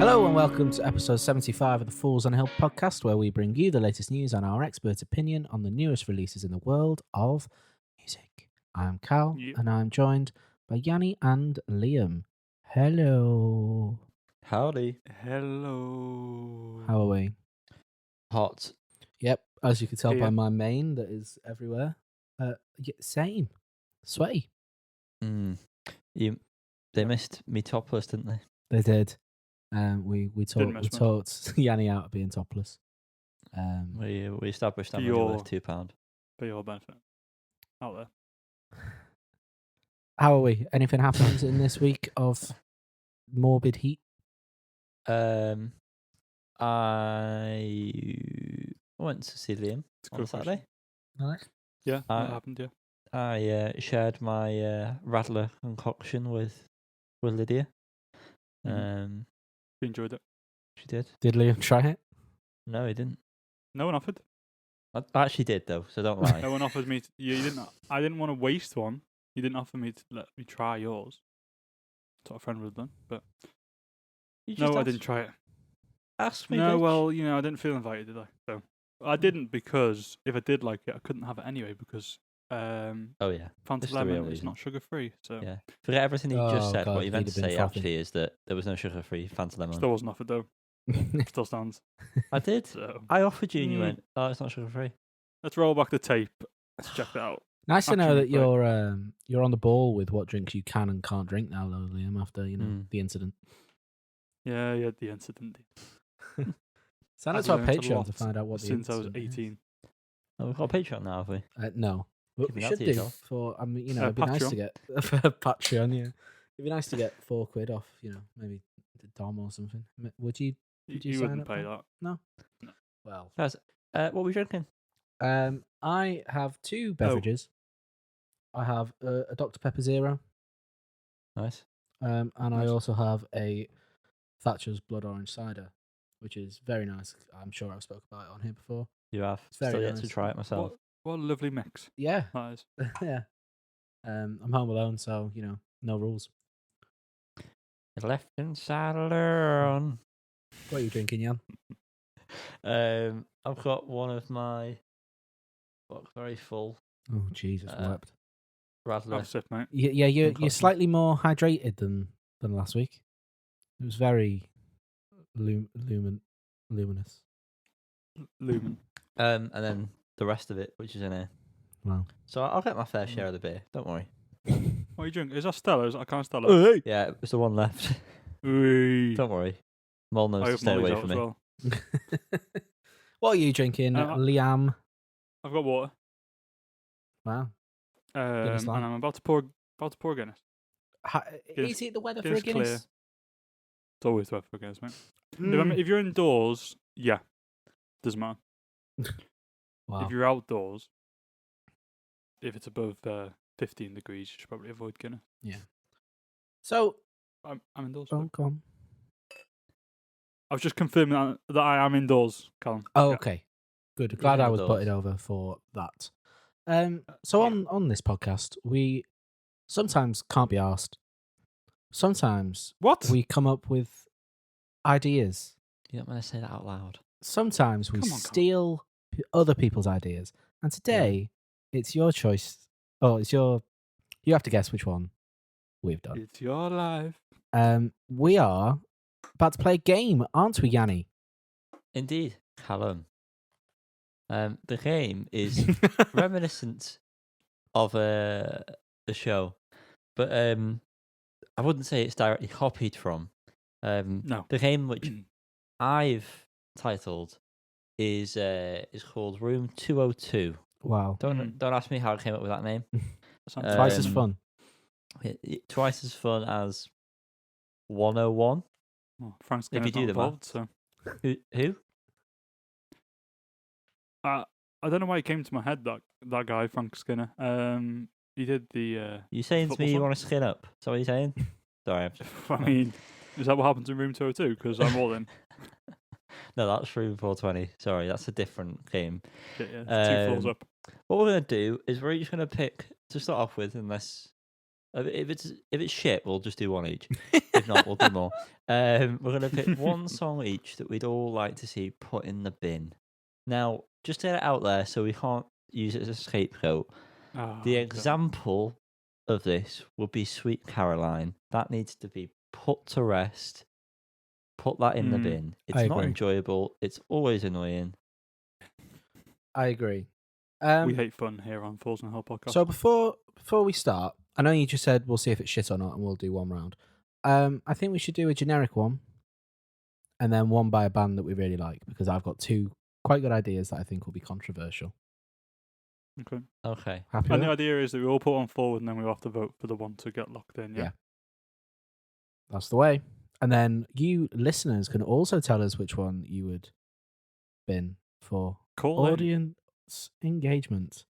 Hello and welcome to episode 75 of the Fools on a Hill podcast, where we bring you the latest news and our expert opinion on the newest releases in the world of music. I'm Cal, and I'm joined by Yanni and Liam. Hello. Howdy. Hello. How are we? Hot. Yep, as you can tell by Here. my mane that is everywhere. Same. Sweaty. They missed me topless, didn't they? They did. We Didn't miss much. talked Yanni out of being topless. We established I'm For only your- worth £2. For your benefit. Out there. How are we? Anything happened in this week of morbid heat? I went to see Liam It's a on good Saturday. Nice. Yeah, that I- happened, yeah. I shared my Radler concoction with Lydia. You enjoyed it. She did. Did Liam try it? No, he didn't. No one offered. I actually did though, so don't lie. No one offered me. You didn't. I didn't want to waste one. You didn't offer me to let me try yours. That's what a friend would have done. But You no, just I didn't try it. Ask me. No, bitch. well, I didn't feel invited, did I? So I didn't, because if I did like it, I couldn't have it anyway because Oh yeah. Fanta This is the real Lemon is reason. not sugar free. So Yeah. Forget everything you just Oh, said. God, What you meant to he'd have been say frothy. actually is that there was no sugar-free Fanta lemon. still wasn't offered though. Still stands. I did. So I offered you and you Mm. went, "Oh, it's not sugar-free." let's roll back the tape. Let's check that out. Nice to know Actually, that you're on the ball with what drinks you can and can't drink now, though, Liam. After the incident. Yeah, the incident. Sign up I've to our learnt a Patreon lot to find out what the since I was incident is. 18. Oh, we've got a Patreon now, have we? No, but Keeping we that should to do yourself. for. I mean, it'd be nice to Patreon. get for Patreon. Yeah, it'd be nice to get £4 off. Maybe the Dom or something. Would you? Would you You sign wouldn't up pay for that. Well, Guys, what were we drinking? I have two beverages. I have a Dr Pepper Zero, Nice. and I Nice. also have a Thatcher's Blood Orange Cider, which is very nice. I'm sure I've spoken about it on here before. You have. It's very Still yet to nice. try it myself. What a lovely mix Yeah, that is. yeah. I'm home alone, so no rules. Left inside alone. What are you drinking, Jan? I've got one of my very full Oh Jesus, wept. Have a Radler. sip, mate. Yeah, you're Unfortunately. slightly more hydrated than last week. It was very luminous. Lumen. And then the rest of it, which is in here. Wow. So I'll get my fair share of the beer. Don't worry. What are you drinking? Is that Stella? Is that kind of Stella? Hey. Yeah, it's the one left. Ooh. Don't worry. Mol knows I to hope stay Molly's away out from as me. well. What are you drinking, Liam? I've got water. Wow. And lad. I'm about to pour Guinness. Is it the weather for a Guinness clear. Guinness? It's always the weather for Guinness, mate. Mm. If you're indoors, yeah, doesn't matter. Wow. If you're outdoors, if it's above 15 degrees, you should probably avoid Guinness. Yeah. So, I'm indoors. oh, go on. I was just confirming that I am indoors, Callum. Oh, Yeah. okay. Good. Glad I was indoors. butted over for that. So yeah. on this podcast, we sometimes can't be asked. Sometimes What? we come up with ideas. You don't want to say that out loud. Sometimes we Come on, steal other people's ideas. And today, it's your choice. Oh, you have to guess which one we've done. It's your life. We are about to play a game, aren't we, Yanni? Indeed, Callum. The game is reminiscent of a show, but I wouldn't say it's directly copied from. No. The game which I've titled is called Room 202. Wow. Don't ask me how I came up with that name. Twice as Um, fun. Twice as fun as 101. Well, Frank if you Skinner's do not the involved, so Who? I don't know why it came to my head that guy Frank Skinner. He did the. You saying to football me you song? want to skin up? Is that what you're saying? Sorry. I mean, is that what happens in Room 202? Because I'm all in. No, that's Room 420. Sorry, that's a different game. Shit, yeah, it's 2 floors Um, up. What we're going to do is we're each going to pick, to start off with, unless If it's shit, we'll just do one each. If not, we'll do more. We're gonna pick one song each that we'd all like to see put in the bin. Now, just to get it out there, so we can't use it as a scapegoat. The example of this would be Sweet Caroline. That needs to be put to rest. Put that in the bin. It's not enjoyable. It's always annoying. I agree. We hate fun here on Falls and Hell podcast. So before we start, I know you just said we'll see if it's shit or not, and we'll do one round. I think we should do a generic one, and then one by a band that we really like, because I've got two quite good ideas that I think will be controversial. Okay. Happy? And the idea is that we all put one forward, and then we have to vote for the one to get locked in. Yeah. That's the way. And then you listeners can also tell us which one you would bin for audience engagement.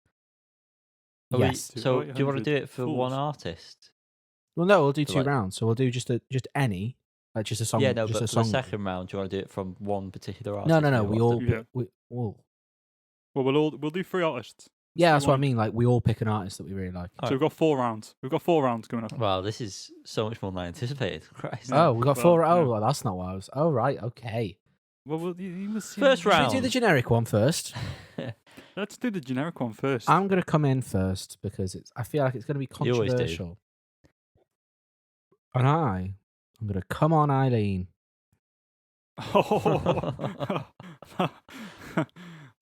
Yes. So do you want to do it for one artist? Well, no, we'll do two rounds. So we'll do just any, like just a song. Yeah, no, just but a for the song. second round, do you want to do it from one particular artist? No. We all we'll do 3 artists. Yeah, that's what I mean. Like we all pick an artist that we really like. So we've got 4 rounds. We've got 4 rounds coming up. Wow, this is so much more than I anticipated. Christ. Oh, we got 4. Oh, well, that's not what I was. Oh, right. Okay. Well, you must First round. Should we do the generic one first? Let's do the generic one first. I'm going to come in first because I feel like it's going to be You always do. controversial. And I'm going to come on Eileen.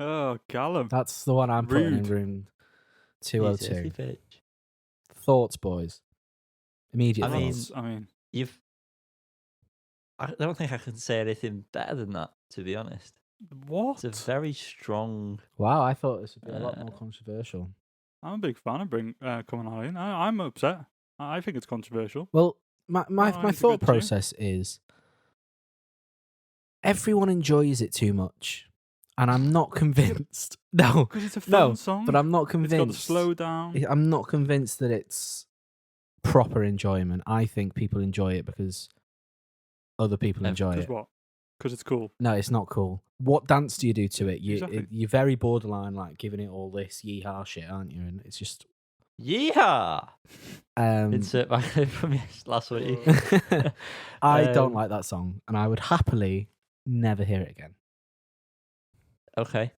Oh, Callum. That's the one I'm putting in room 202. Thoughts, boys. Immediate thoughts. I mean, I don't think I can say anything better than that, to be honest. What? It's a very strong. Wow, I thought this would be a lot more controversial. I'm a big fan of Come On Eileen. I'm upset. I think it's controversial. Well, my thought process is everyone enjoys it too much, and I'm not convinced. No, because it's a fun song. But I'm not convinced. It's got the slow down. I'm not convinced that it's proper enjoyment. I think people enjoy it because other people enjoy it. Because what? Because it's cool. No, it's not cool. What dance do you do to it? Exactly. You're very borderline, like giving it all this yeehaw shit, aren't you? And it's just yeehaw. Insert my clip from last week. I don't like that song, and I would happily never hear it again. Okay,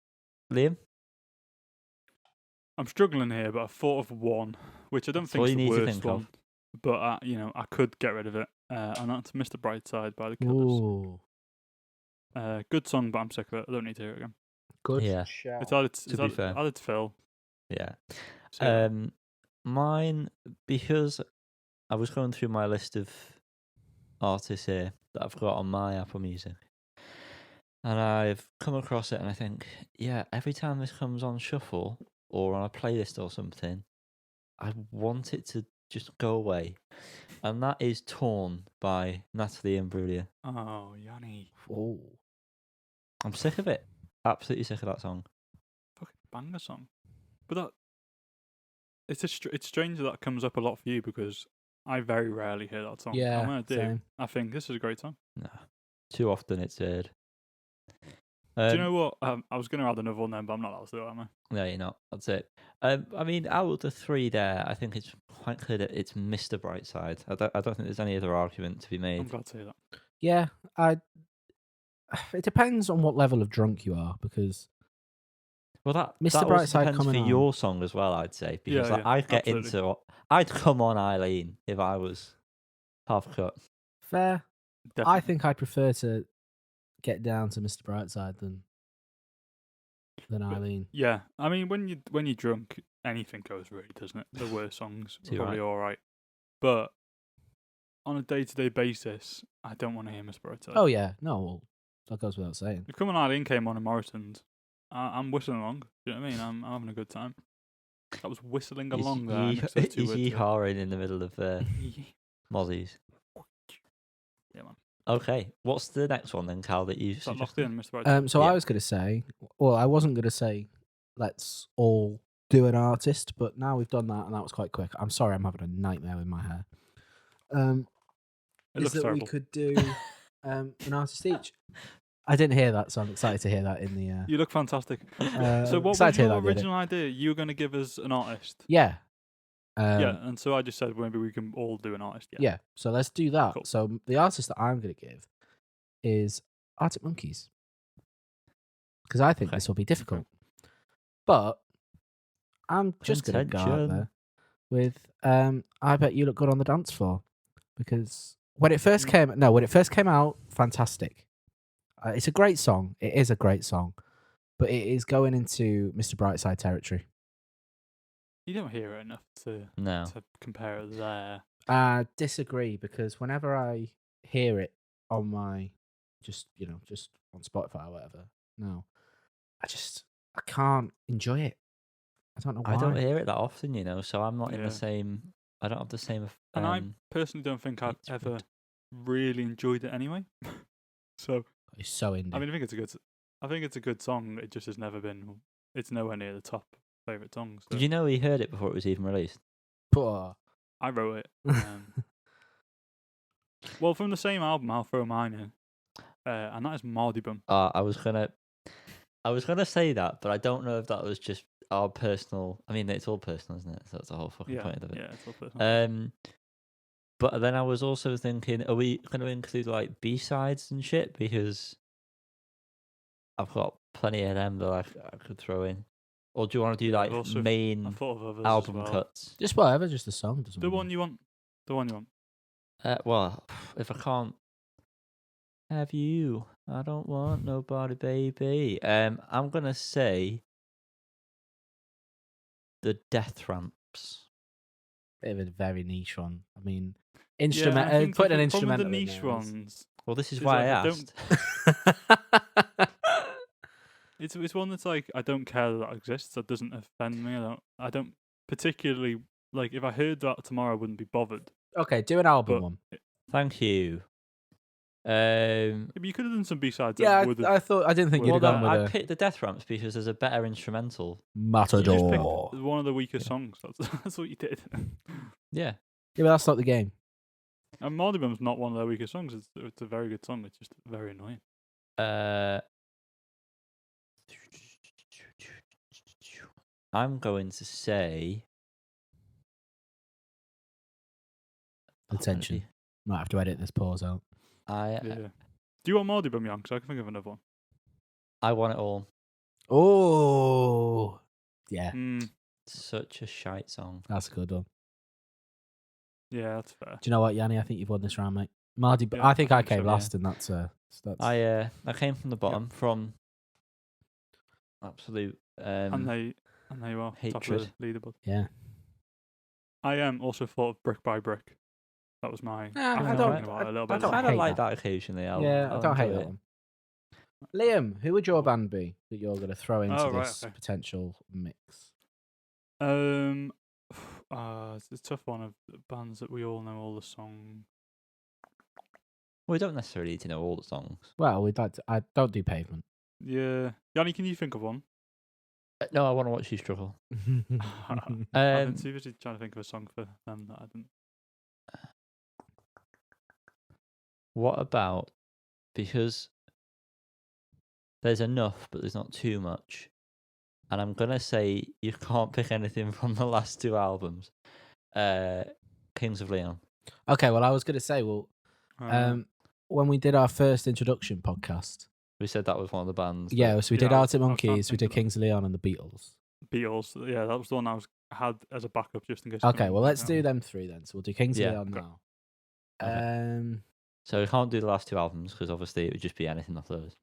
Liam. I'm struggling here, but I thought of one, which I don't think is the worst one. But I could get rid of it, and that's "Mr. Brightside" by the Killers. Ooh. Good song, but I'm sick of it. I don't need to hear it again. Good. Yeah. It's added to Phil. Yeah. Mine, because I was going through my list of artists here that I've got on my Apple Music, and I've come across it, and I think, yeah, every time this comes on shuffle or on a playlist or something, I want it to just go away. And that is Torn by Natalie Imbruglia. Oh, Yanni. Oh. I'm sick of it. Absolutely sick of that song. Fucking banger song. But it's strange that comes up a lot for you because I very rarely hear that song. Yeah, I'm gonna do. same. I think this is a great song. No. Too often it's heard. Do you know what? I was going to add another one then, but I'm not allowed to do it, am I? No, you're not. That's it. I mean, out of the 3 there, I think it's quite clear that it's Mr. Brightside. I don't think there's any other argument to be made. I'm glad to hear that. Yeah, it depends on what level of drunk you are, because Well, Mr. that Brightside depends coming for on. your song as well, I'd say, because Yeah, I'd get absolutely. I'd come on Eileen if I was half cut. fair. Definitely. I think I'd prefer to get down to Mr. Brightside than Eileen. Yeah, I mean, when you're drunk, anything goes really, doesn't it? The worst songs are probably all right, but on a day-to-day basis, I don't want to hear Miss Brightside. Oh yeah, no, well, that goes without saying. If Come On Eileen came on in Morrison's, I'm whistling along. Do you know what I mean? I'm having a good time. I was whistling along there. He's yeehawing in the middle of Mozzies. Yeah, man. Okay, what's the next one then, Cal, that you Is that locked in, Mr. Brightside? I was going to say, well, I wasn't going to say let's all do an artist, but now we've done that, and that was quite quick. I'm sorry, I'm having a nightmare with my hair. It looks terrible. We could do an artist each. I didn't hear that, so I'm excited to hear that in the. You look fantastic. So what was your original idea? You were going to give us an artist. Yeah, And so I just said maybe we can all do an artist. Yeah, so let's do that. Cool. So the artist that I'm going to give is Arctic Monkeys. Because I think this will be difficult. But I'm just going to go out there with I Bet You Look Good on the Dance Floor. Because when it first came out, fantastic. It's a great song. It is a great song. But it is going into Mr. Brightside territory. You don't hear it enough to compare it there. I disagree, because whenever I hear it on my just on Spotify or whatever, I can't enjoy it. I don't know why. I don't hear it that often, so I'm not in the same. I don't have the same. And I personally don't think I've ever really enjoyed it anyway. So it's so indie. I mean, I think it's a good song. It just has never been. It's nowhere near the top favorite songs. So. Did you know he heard it before it was even released? I wrote it. Well, from the same album, I'll throw mine in, and that is Mardibum. I was gonna say that, but I don't know if that was just our personal. I mean, it's all personal, isn't it? So that's the whole fucking point of it. Yeah, it's all personal. But then I was also thinking, are we going to include like B-sides and shit? Because I've got plenty of them that I could throw in. Or do you want to do like main album cuts? Just whatever, just the song. The one you want. Well, if I can't have you, I don't want nobody, baby. I'm gonna say the Death Ramps. Bit of a very niche one. I mean, instrument. Put an instrumental. The niche ones. Well, this is why I asked. It's one that's like, I don't care that exists. That doesn't offend me. I don't particularly like. If I heard that tomorrow, I wouldn't be bothered. Okay, do an album one. Thank you. You could have done some B-sides. Yeah, I didn't think you'd have gone with I picked the Death Ramps because there's a better instrumental. Matador. You just picked one of the weaker songs. That's what you did. Yeah. Yeah, but that's not the game. And Mardibum's not one of their weaker songs. It's a very good song. It's just very annoying. I'm going to say attention. Might have to edit this pause out. Do you want Mardibum, Young? Because I can think of another one. I want it all. Oh, yeah. Such a shite song. That's a good one. Yeah, that's fair. Do you know what, Yanni? I think you've won this round, mate. I think I came last, and that's. I came from the bottom, from absolute and there you are, hatred. top of the leaderboard. Yeah. I also thought of Brick by Brick. That was my. I don't like that occasionally. I don't hate that one. Liam, who would your band be that you're going to throw into this potential mix? It's a tough one of bands that we all know all the songs. We don't necessarily need to know all the songs. Well, I don't do Pavement. Yeah, Yanni, can you think of one? No, I want to watch you struggle. I've been too busy trying to think of a song for them that I didn't. What about, because there's enough, but there's not too much, and I'm going to say you can't pick anything from the last two albums, Kings of Leon. Okay, well, I was going to say, when we did our first introduction podcast, we said that was one of the bands. Yeah, so we did Arctic Monkeys, we did Kings of Leon, and the Beatles. Yeah, that was the one I had as a backup just in case. Okay, well, let's do them three then. So we'll do Kings of Leon now. Okay. So we can't do the last two albums because obviously it would just be anything off those.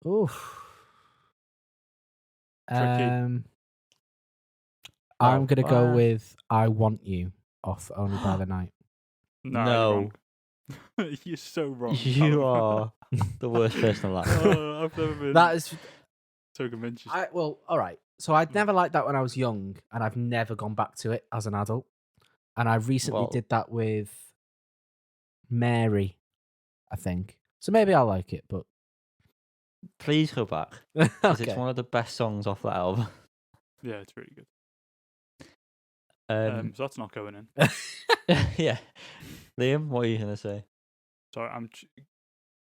Oof. Tricky. I'm going to go with I Want You off Only by the Night. No. You're so wrong. You are the worst person alive. I've never been. That is so convinced. Well, all right. So I'd never liked that when I was young, and I've never gone back to it as an adult. And I recently did that with Mary, I think. So maybe I'll like it, but please go back. Because it's one of the best songs off that album. Yeah, it's really good. So that's not going in. Yeah. Liam, what are you going to say? Sorry,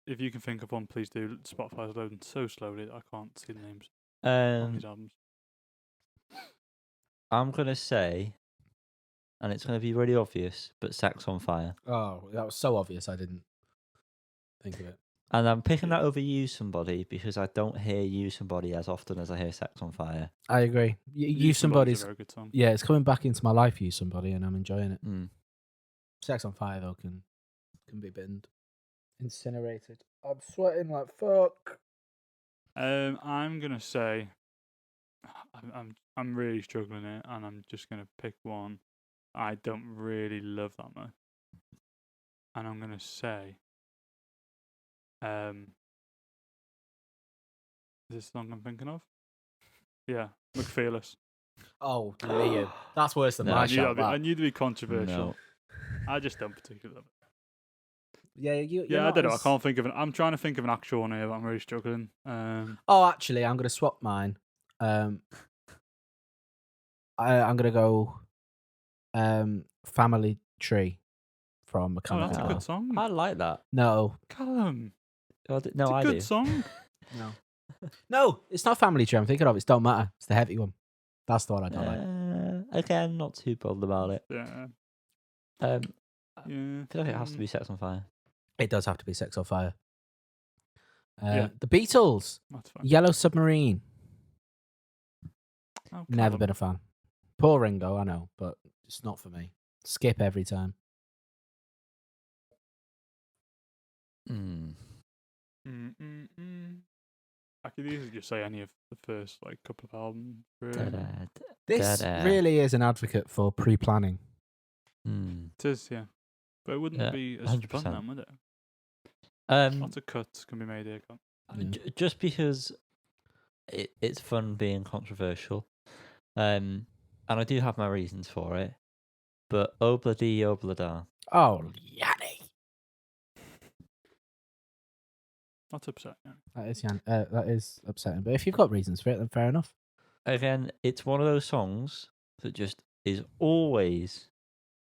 if you can think of one, please do. Spotify's loading so slowly that I can't see the names of these albums. I'm going to say, and it's going to be really obvious, but Sex on Fire. Oh, that was so obvious. I didn't think of it. And I'm picking that over You Somebody because I don't hear You Somebody as often as I hear Sex on Fire. I agree. You Somebody's Somebody's a very good song. Yeah, it's coming back into my life. You Somebody, and I'm enjoying it. Mm. Sex on Fire though can be binned, incinerated. I'm sweating like fuck. I'm gonna say, I'm really struggling here, and I'm just gonna pick one I don't really love that much, and I'm gonna say, is this the song I'm thinking of? Yeah, McFearless. Oh, Liam, that's worse than No, my I shout. knew to be controversial. No. I just don't particularly love it. Yeah, I don't know. I can't think of an. I'm trying to think of an actual one here, but I'm really struggling. Oh, actually, I'm gonna swap mine. I'm gonna go. Family Tree from Oh, Mechanical that's a Girl. good song. I like that. No, Callum. No, It's I a good do. song. no, it's not Family Tree. I'm thinking of. It's Don't Matter. It's the heavy one. That's the one I don't like. Again, not too bothered about it. Yeah. I Yeah. feel like it has to be Sex on Fire. It does have to be Sex on Fire. Yeah. The Beatles, That's fine. Yellow Submarine. Oh, Never Callum. been a fan. Poor Ringo, I know, but it's not for me. Skip every time. Mm. I could easily just say any of the first couple of albums. Really. This Da-da. really is an advocate for pre-planning. Mm. It is, yeah. But it wouldn't Yeah, be as 100%. fun then, would it? Um, Lots of cuts can be made here. just because it's fun being controversial, and I do have my reasons for it. But Obla Di Obla Da. Oh, Yanni. That's upsetting. That is upsetting. But if you've got reasons for it, then fair enough. Again, it's one of those songs that just is always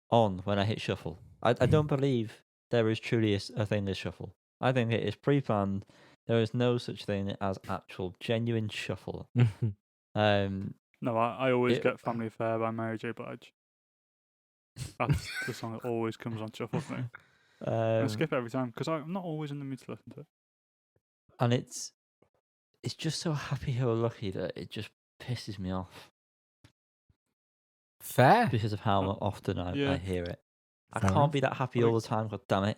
on when I hit shuffle. I don't believe there is truly a thing as shuffle. I think it is pre-planned. There is no such thing as actual genuine shuffle. No, I always It- get Family Affair by Mary J. Blige. That's the song that always comes on shuffle for me. I skip it every time because I'm not always in the mood to listen to it. And it's just so happy-go-lucky that it just pisses me off Fair. because of how often I hear it. I Fair can't enough. be that happy all the time. God damn it!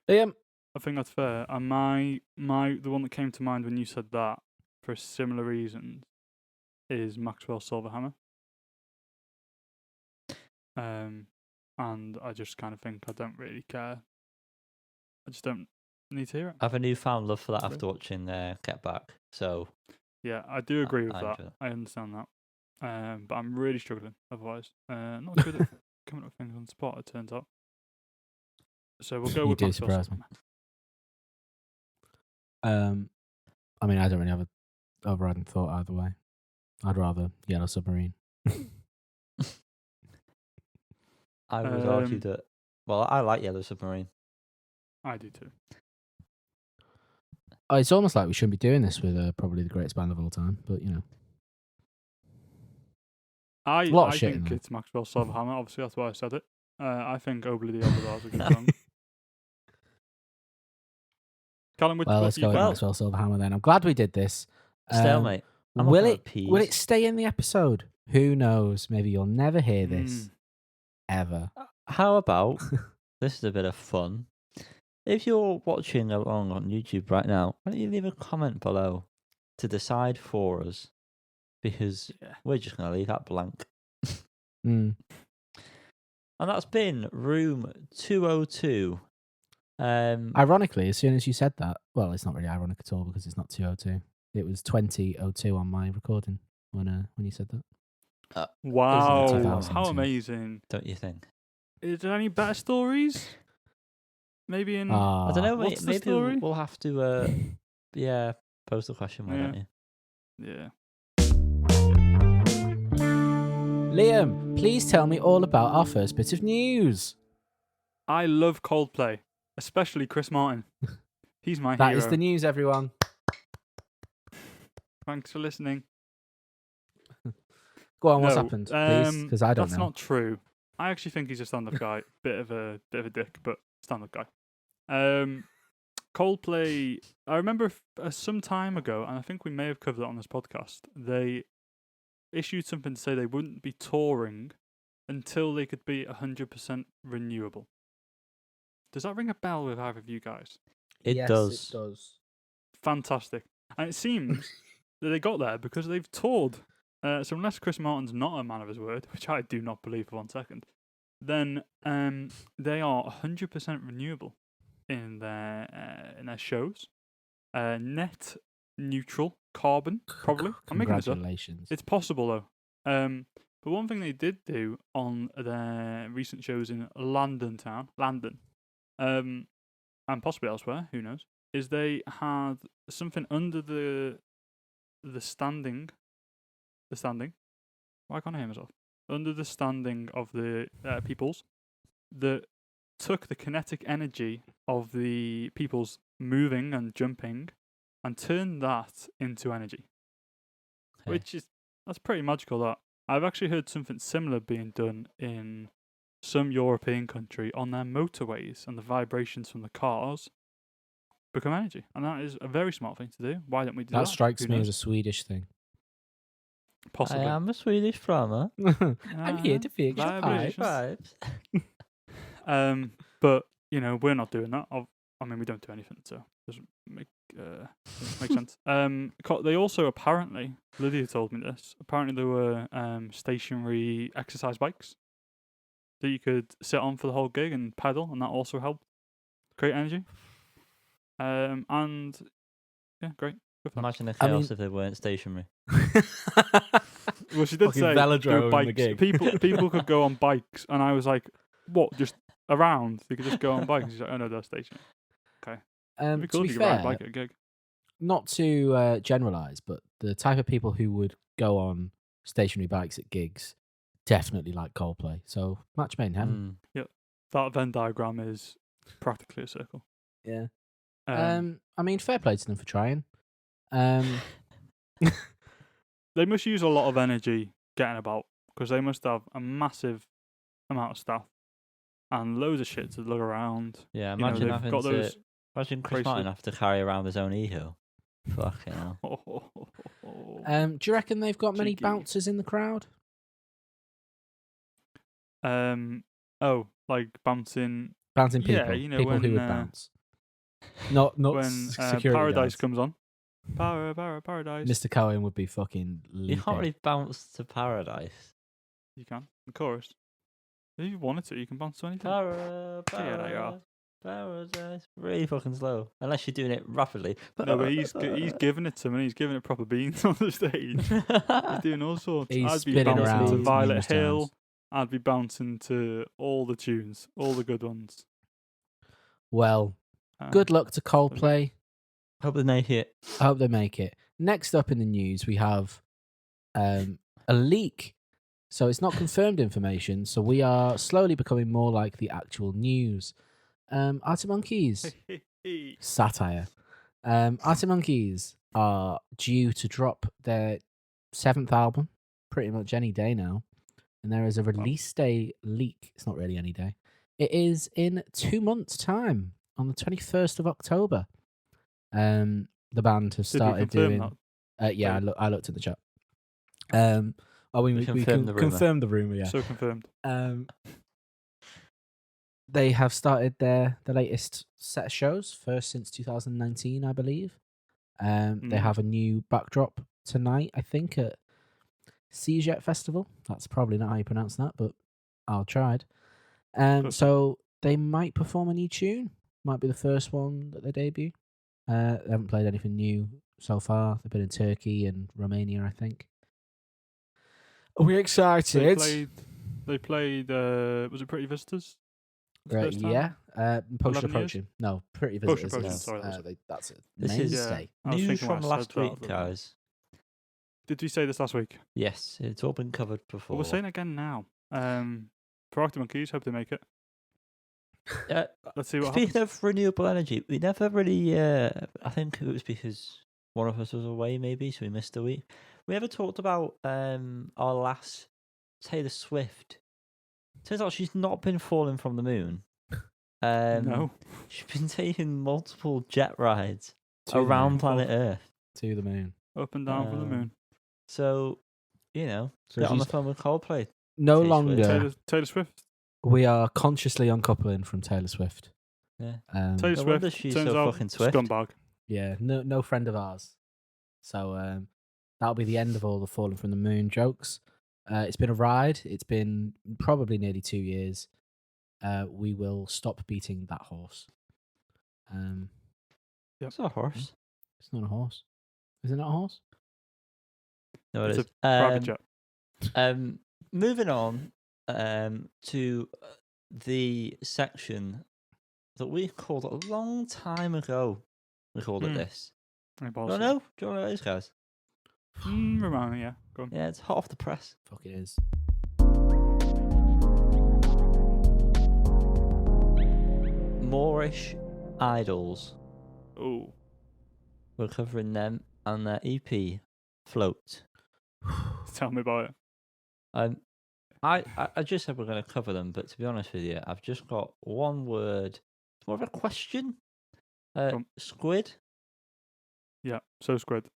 Liam. I think that's fair. And the one that came to mind when you said that for similar reasons is Maxwell Silverhammer. And I just kind of think I don't really care. I just don't need to hear it. I have a newfound love for that after watching Get Back. So Yeah, I do agree with I that. enjoy that. I understand that. But I'm really struggling otherwise. Not good at coming up with things on the spot, it turns out. So we'll go You with do Maxwell surprise me. Silverhammer. I mean, I don't really have an overriding thought either way. I'd rather Yellow Submarine. I would argue that. Well, I like Yellow Submarine. I do too. Oh, it's almost like we shouldn't be doing this with probably the greatest band of all time, but you know. I lot of shit in think there. it's Maxwell Silverhammer. Obviously, that's why I said it. I think Obla Di Obla Da is a good song. Callum, Well, let's go with Well- Maxwell Silverhammer then. I'm glad we did this. Stalemate. I'm not Will gonna it appease. stay in the episode? Who knows? Maybe you'll never hear this ever. How about this is a bit of fun? If you're watching along on YouTube right now, why don't you leave a comment below to decide for us? Because we're just going to leave that blank. Mm. And that's been room 202. Ironically, as soon as you said that, well, it's not really ironic at all because it's not 202. It was 2002 on my recording when you said that. Wow, 2002. how amazing. Don't you think? Is there any better stories? Maybe in... I don't know. What's the Maybe story? we'll have to, post a question, why don't you? Yeah. Liam, please tell me all about our first bit of news. I love Coldplay, especially Chris Martin. He's my That hero. is the news, everyone. Thanks for listening. Go on, what's No, happened, please? Because I don't that's know. not true. I actually think he's a stand-up guy. bit of a dick, but stand-up guy. Coldplay. I remember some time ago, and I think we may have covered it on this podcast. They issued something to say they wouldn't be touring until they could be 100% renewable. Does that ring a bell with either of you guys? It does. It does. Fantastic. And it seems that they got there because they've toured. So unless Chris Martin's not a man of his word, which I do not believe for 1 second, then they are 100% renewable in their shows. Net neutral carbon, probably. I'm making this up. Congratulations. It's possible though. But one thing they did do on their recent shows in London, and possibly elsewhere, who knows, is they had something under the standing. The standing. Why can't I hear myself? Under the standing of the peoples that took the kinetic energy of the peoples moving and jumping and turned that into energy. Okay. That's pretty magical. That I've actually heard something similar being done in some European country on their motorways, and the vibrations from the cars become energy, and that is a very smart thing to do. Why don't we do that? That strikes Who me knows? as a Swedish thing. Possibly. I am a Swedish farmer. I'm here to fix your pipes. Vibrations. But we're not doing that. I mean, we don't do anything, so it doesn't make sense. They also apparently, Lydia told me this. Apparently, there were stationary exercise bikes that you could sit on for the whole gig and pedal, and that also helped create energy. And yeah, great. Imagine the chaos if they weren't stationary. Well, she did Fucking say there were velodrome bikes. the gig. People could go on bikes, and I was like, "What? Just around? They could just go on bikes?" She's like, "Oh no, they're stationary." Okay. It'd be cool to if be you could ride a fair, bike at a gig. not to generalize, but the type of people who would go on stationary bikes at gigs definitely like Coldplay. So match made in heaven. That Venn diagram is practically a circle. Yeah. Um, I mean, fair play to them for trying. They must use a lot of energy getting about because they must have a massive amount of staff and loads of shit to look around. Yeah, You know, imagine they've got those. Imagine Chris bracelet- Martin have to carry around his own ego. Fucking hell. do you reckon they've got many Cheeky. bouncers in the crowd? Like bouncing Bouncing people, Yeah, people when, who would bounce. Not when security Paradise guards. comes on. Paradise. Mr. Cohen would be fucking You leaping. can't really bounce to paradise. You can. The chorus. If you wanted to, you can bounce to anything. Paradise. Yeah, there you are. Paradise. Really fucking slow. Unless you're doing it rapidly. No, but he's giving it to me. He's giving it proper beans on the stage. He's doing all sorts. He's I'd be spinning bouncing around to Violet numerous Hill. times. I'd be bouncing to all the tunes, all the good ones. Well, good luck to Coldplay. Hope they make it. I hope they make it. Next up in the news, we have a leak. So it's not confirmed information. So we are slowly becoming more like the actual news. Arctic Monkeys. Satire. Arctic Monkeys are due to drop their 7th album pretty much any day now. And there is a release day leak. It's not really any day. It is in 2 months' time, on the 21st of October. The band has started doing. Yeah, I looked at the chat. We confirmed the rumour. confirm the rumor. Yeah. So confirmed. They have started the latest set of shows, first since 2019, I believe. They have a new backdrop tonight, I think, at Seajet Festival. That's probably not how you pronounce that, but I'll tried. So they might perform a new tune. Might be the first one that they debut. They haven't played anything new so far. They've been in Turkey and Romania, I think. Are we excited? They played. Was it Pretty Visitors? First time? Yeah. Potion 11 years? Approaching. No, Pretty Potion Visitors. Approaching, is, sorry, that was it. that's a This is- mainstay. I was News thinking from when I last said that, week, but- guys. Did we say this last week? Yes, it's all been covered Well, before. we're saying it again now. For Arctic Monkeys, hope they make it. Let's see what Speaking happens. of renewable energy, we never really. I think it was because one of us was away, maybe, so we missed a week. we ever talked about our last Taylor Swift? Turns out she's not been falling from the moon. No. She's been taking multiple jet rides To the around moon. planet Earth. To the moon. Up and down for the moon. So, So get on the she's phone with Coldplay. no Taylor Swift. longer. Taylor Swift. We are consciously uncoupling from Taylor Swift. Yeah. Taylor No wonder Swift she's turns so out fucking swift. scumbag. Yeah, no friend of ours. So that'll be the end of all the falling from the moon jokes. It's been a ride. It's been probably nearly 2 years. We will stop beating that horse. It's a horse. It's not a horse. Is it not a horse? No, it It's is. a private jet. Moving on to the section that we called a long time ago. We called it this. I Do you know what it is, guys? Remind me, yeah. Go on. Yeah, it's hot off the press. Fuck it is. Moorish Idols. Oh. We're covering them and their EP, Float. Tell me about it. I just said we're going to cover them, but to be honest with you, I've just got one word. It's more of a question. Squid. Yeah, so squid.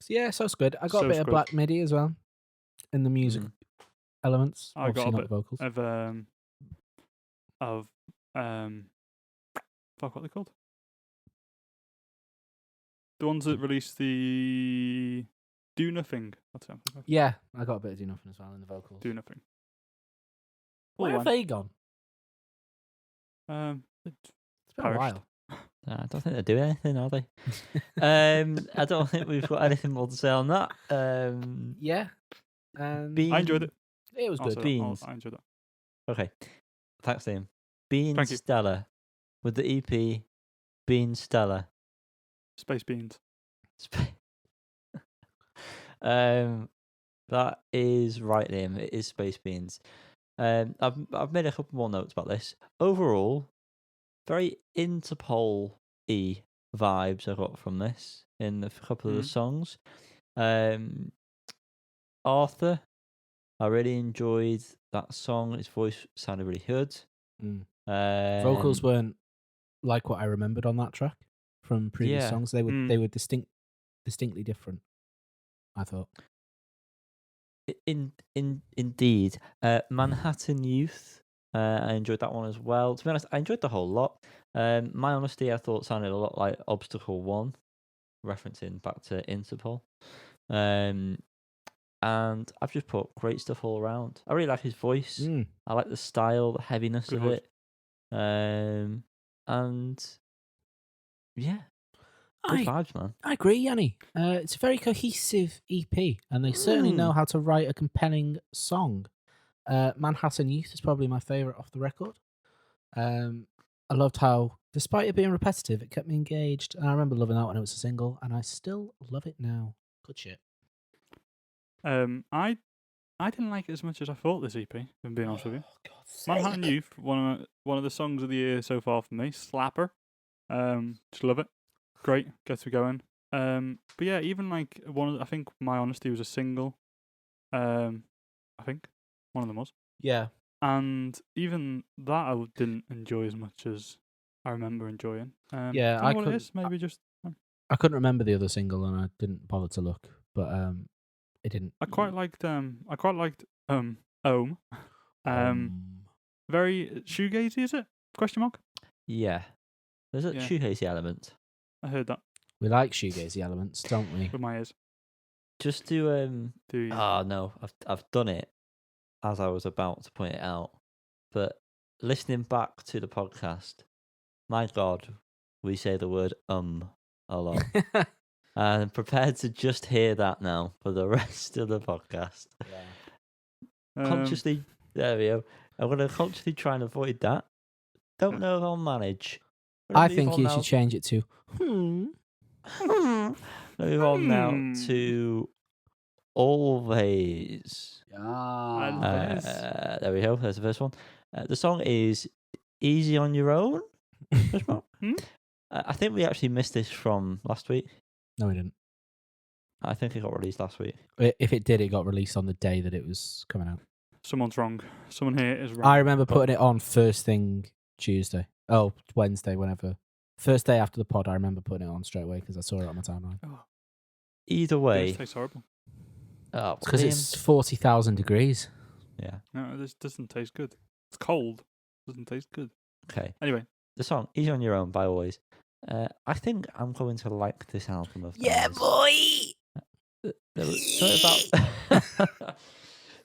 Yeah, so it's good. I got So a bit of squid. Black MIDI as well in the music elements. I got Obviously a not bit the vocals. Fuck, what are they called? The ones that released the Do Nothing. That's it. Yeah, I got a bit of Do Nothing as well in the vocals. Do Nothing. Where have they gone? It's It's been a perished. while. I don't think they're doing anything, are they? I don't think we've got anything more to say on that. Yeah. I enjoyed it. It was good. Beans. I enjoyed it. Okay. Thanks, Liam. Bean Thank you. Stella with the EP Bean Stella. Space Beans. That is right, Liam. It is Space Beans. I've made a couple more notes about this. Overall, very Interpol-y vibes I got from this in a couple of the songs. Arthur, I really enjoyed that song. His voice sounded really good. Vocals weren't like what I remembered on that track from previous songs. They were distinctly different, I thought. Indeed. Manhattan Youth. I enjoyed that one as well. To be honest, I enjoyed the whole lot. My Honesty, I thought sounded a lot like Obstacle 1, referencing back to Interpol. And I've just put great stuff all around. I really like his voice. I like the style, the heaviness Good of voice. it. And yeah, good vibes, man. I agree, Yanni. It's a very cohesive EP, and they certainly know how to write a compelling song. Manhattan Youth is probably my favourite off the record. I loved how, despite it being repetitive, it kept me engaged. And I remember loving that when it was a single, and I still love it now. Good shit. I didn't like it as much as I thought this EP, if I'm being honest with you. Manhattan Youth, one of the songs of the year so far for me. Slapper. Just love it. Great, gets me going. But yeah, even like I think My Honesty was a single. I think one of them was. Yeah. And even that I didn't enjoy as much as I remember enjoying. Yeah, don't know what it is. Maybe just I couldn't remember the other single, and I didn't bother to look. But it didn't. I quite liked Ohm. Very shoegazy, is it? Question mark. Yeah. There's a Yeah. shoegazy element. I heard that We like shoegazy elements, don't we? with my ears. Just to Do you? no, I've done it as I was about to point it out. But listening back to the podcast, my God, we say the word a lot. And I'm prepared to just hear that now for the rest of the podcast. Consciously, there we go. I'm going to consciously try and avoid that. Don't know if I'll manage. I think you should change it to Move on now to Always. There we go. There's the first one. The song is Easy on Your Own. I think we actually missed this from last week. No, we didn't. I think it got released last week. If it did, it got released on the day that it was coming out. Someone's wrong. Someone here is wrong. I remember putting it on first thing Tuesday. Oh, Wednesday, whenever. First day after the pod, I remember putting it on straight away because I saw it on my timeline. Either way. This tastes horrible. Oh, Because it's 40,000 degrees. Yeah. No, this doesn't taste good. It's cold. Doesn't taste good. Okay. Anyway. The song, Easy on Your Own by Always. I think I'm going to like this album of Yeah, theirs. boy! There was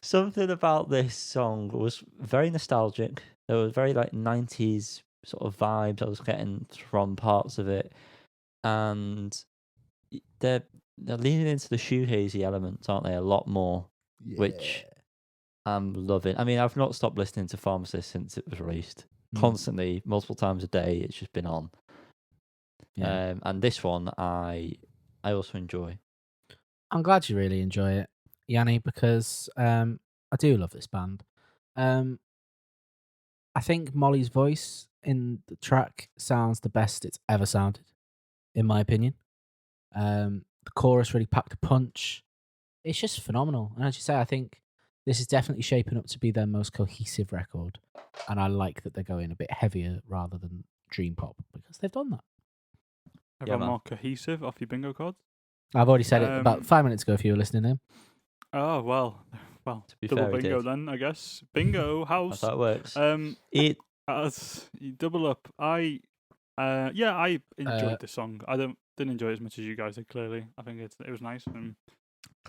something about this song was very nostalgic. There was very like 90s sort of vibes I was getting from parts of it. And they're leaning into the shoegazy elements, aren't they? A lot more, which I'm loving. I mean, I've not stopped listening to Pharmacist since it was released. Constantly, multiple times a day, it's just been on. Yeah. And this one, I also enjoy. I'm glad you really enjoy it, Yanni, because I do love this band. I think Molly's voice in the track sounds the best it's ever sounded, in my opinion. The chorus really packed a punch. It's just phenomenal. And as you say, I think this is definitely shaping up to be their most cohesive record. And I like that they're going a bit heavier rather than dream pop because they've done that. Everyone more cohesive off your bingo cards? I've already said it about 5 minutes ago if you were listening in. Oh, well, to be double fair, bingo then, I guess. Bingo house. That's how it works. As you double up, I enjoyed this song. I didn't enjoy it as much as you guys did. Clearly, I think it was nice, and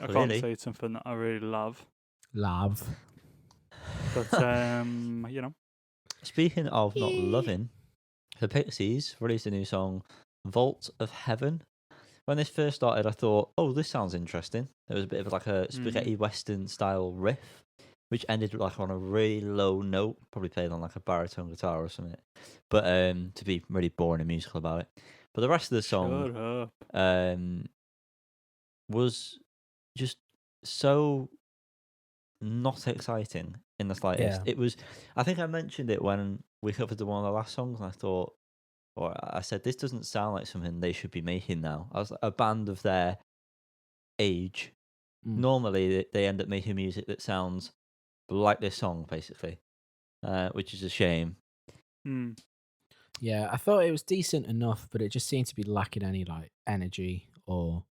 I can't say it's something that I really love. Love, but you know. Speaking of not loving, the Pixies released a new song, "Vault of Heaven." When this first started, I thought, "Oh, this sounds interesting." There was a bit of like a spaghetti western style riff, which ended like on a really low note, probably played on like a baritone guitar or something. But to be really boring and musical about it. But the rest of the song was just so not exciting in the slightest. Yeah. It was. I think I mentioned it when we covered one of the last songs, and I thought, or I said, this doesn't sound like something they should be making now. As a band of their age, normally they end up making music that sounds like this song, basically, which is a shame. Yeah, I thought it was decent enough, but it just seemed to be lacking any like energy or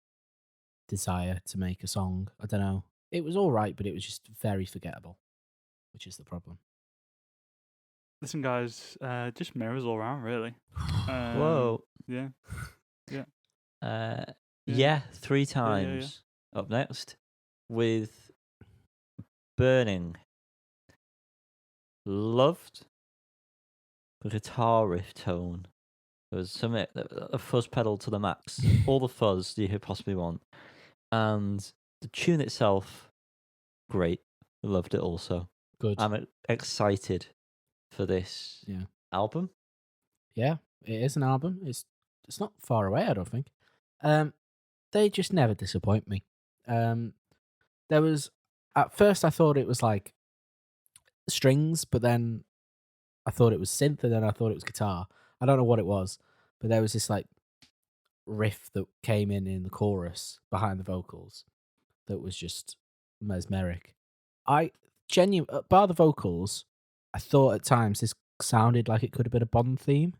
desire to make a song. I don't know. It was all right, but it was just very forgettable, which is the problem. Listen, guys, just mirrors all around, really. Whoa. Yeah. Yeah, 3 times. Yeah. Up next with Burning. Loved the guitar riff tone. There was something, a fuzz pedal to the max. All the fuzz you could possibly want. And the tune itself, great. Loved it also. Good. I'm excited for this album. Yeah, it is an album. It's not far away, I don't think. They just never disappoint me. There was, at first I thought it was like strings, but then I thought it was synth, and then I thought it was guitar. I don't know what it was, but there was this like riff that came in the chorus behind the vocals that was just mesmeric. I genuinely, bar the vocals, I thought at times this sounded like it could have been a Bond theme,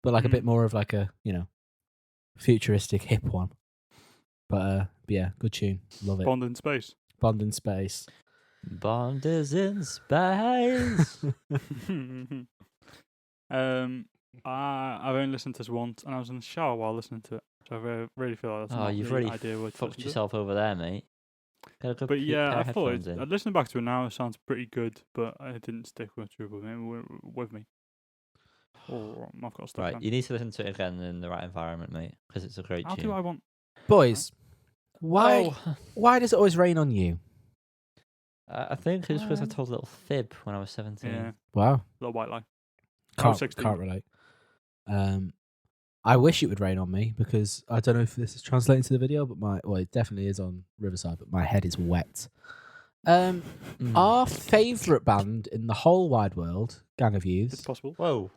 but like a bit more of like a, futuristic hip one. But yeah, good tune. Love it. Bond in space. Bond in space. Bond is in space. I've only listened to this once, and I was in the shower while listening to it. So I really feel like that's not you've the really idea fucked yourself over there, mate. But yeah, I thought listening back to it now, it sounds pretty good, but it didn't stick with me. Oh, I've got stuff. Right, you need to listen to it again in the right environment, mate, because it's a great How tune. do I want? Boys, why does it always rain on you? I think it's because I told a little fib when I was 17. Yeah. Wow. Little white lie. Can't relate. I wish it would rain on me because I don't know if this is translating to the video, but it definitely is on Riverside, but my head is wet. Our favourite band in the whole wide world, Gang of Youths, It's possible. Whoa.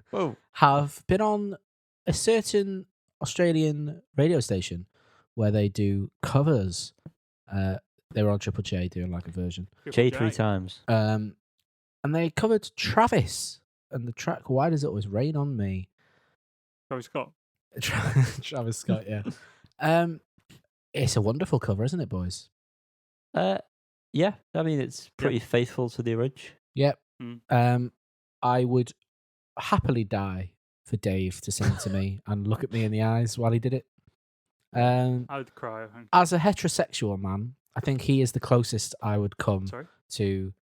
Whoa. have been on a certain Australian radio station where they do covers. They were on Triple J doing like a version. J 3 times. And they covered Travis and the track "Why Does It Always Rain on Me." Travis Scott. Travis Scott, yeah. It's a wonderful cover, isn't it, boys? Yeah, I mean it's pretty faithful to the original. Yep. Mm. I would happily die for Dave to sing to me and look at me in the eyes while he did it. I would cry, I think. As a heterosexual man, I think he is the closest I would come Sorry? to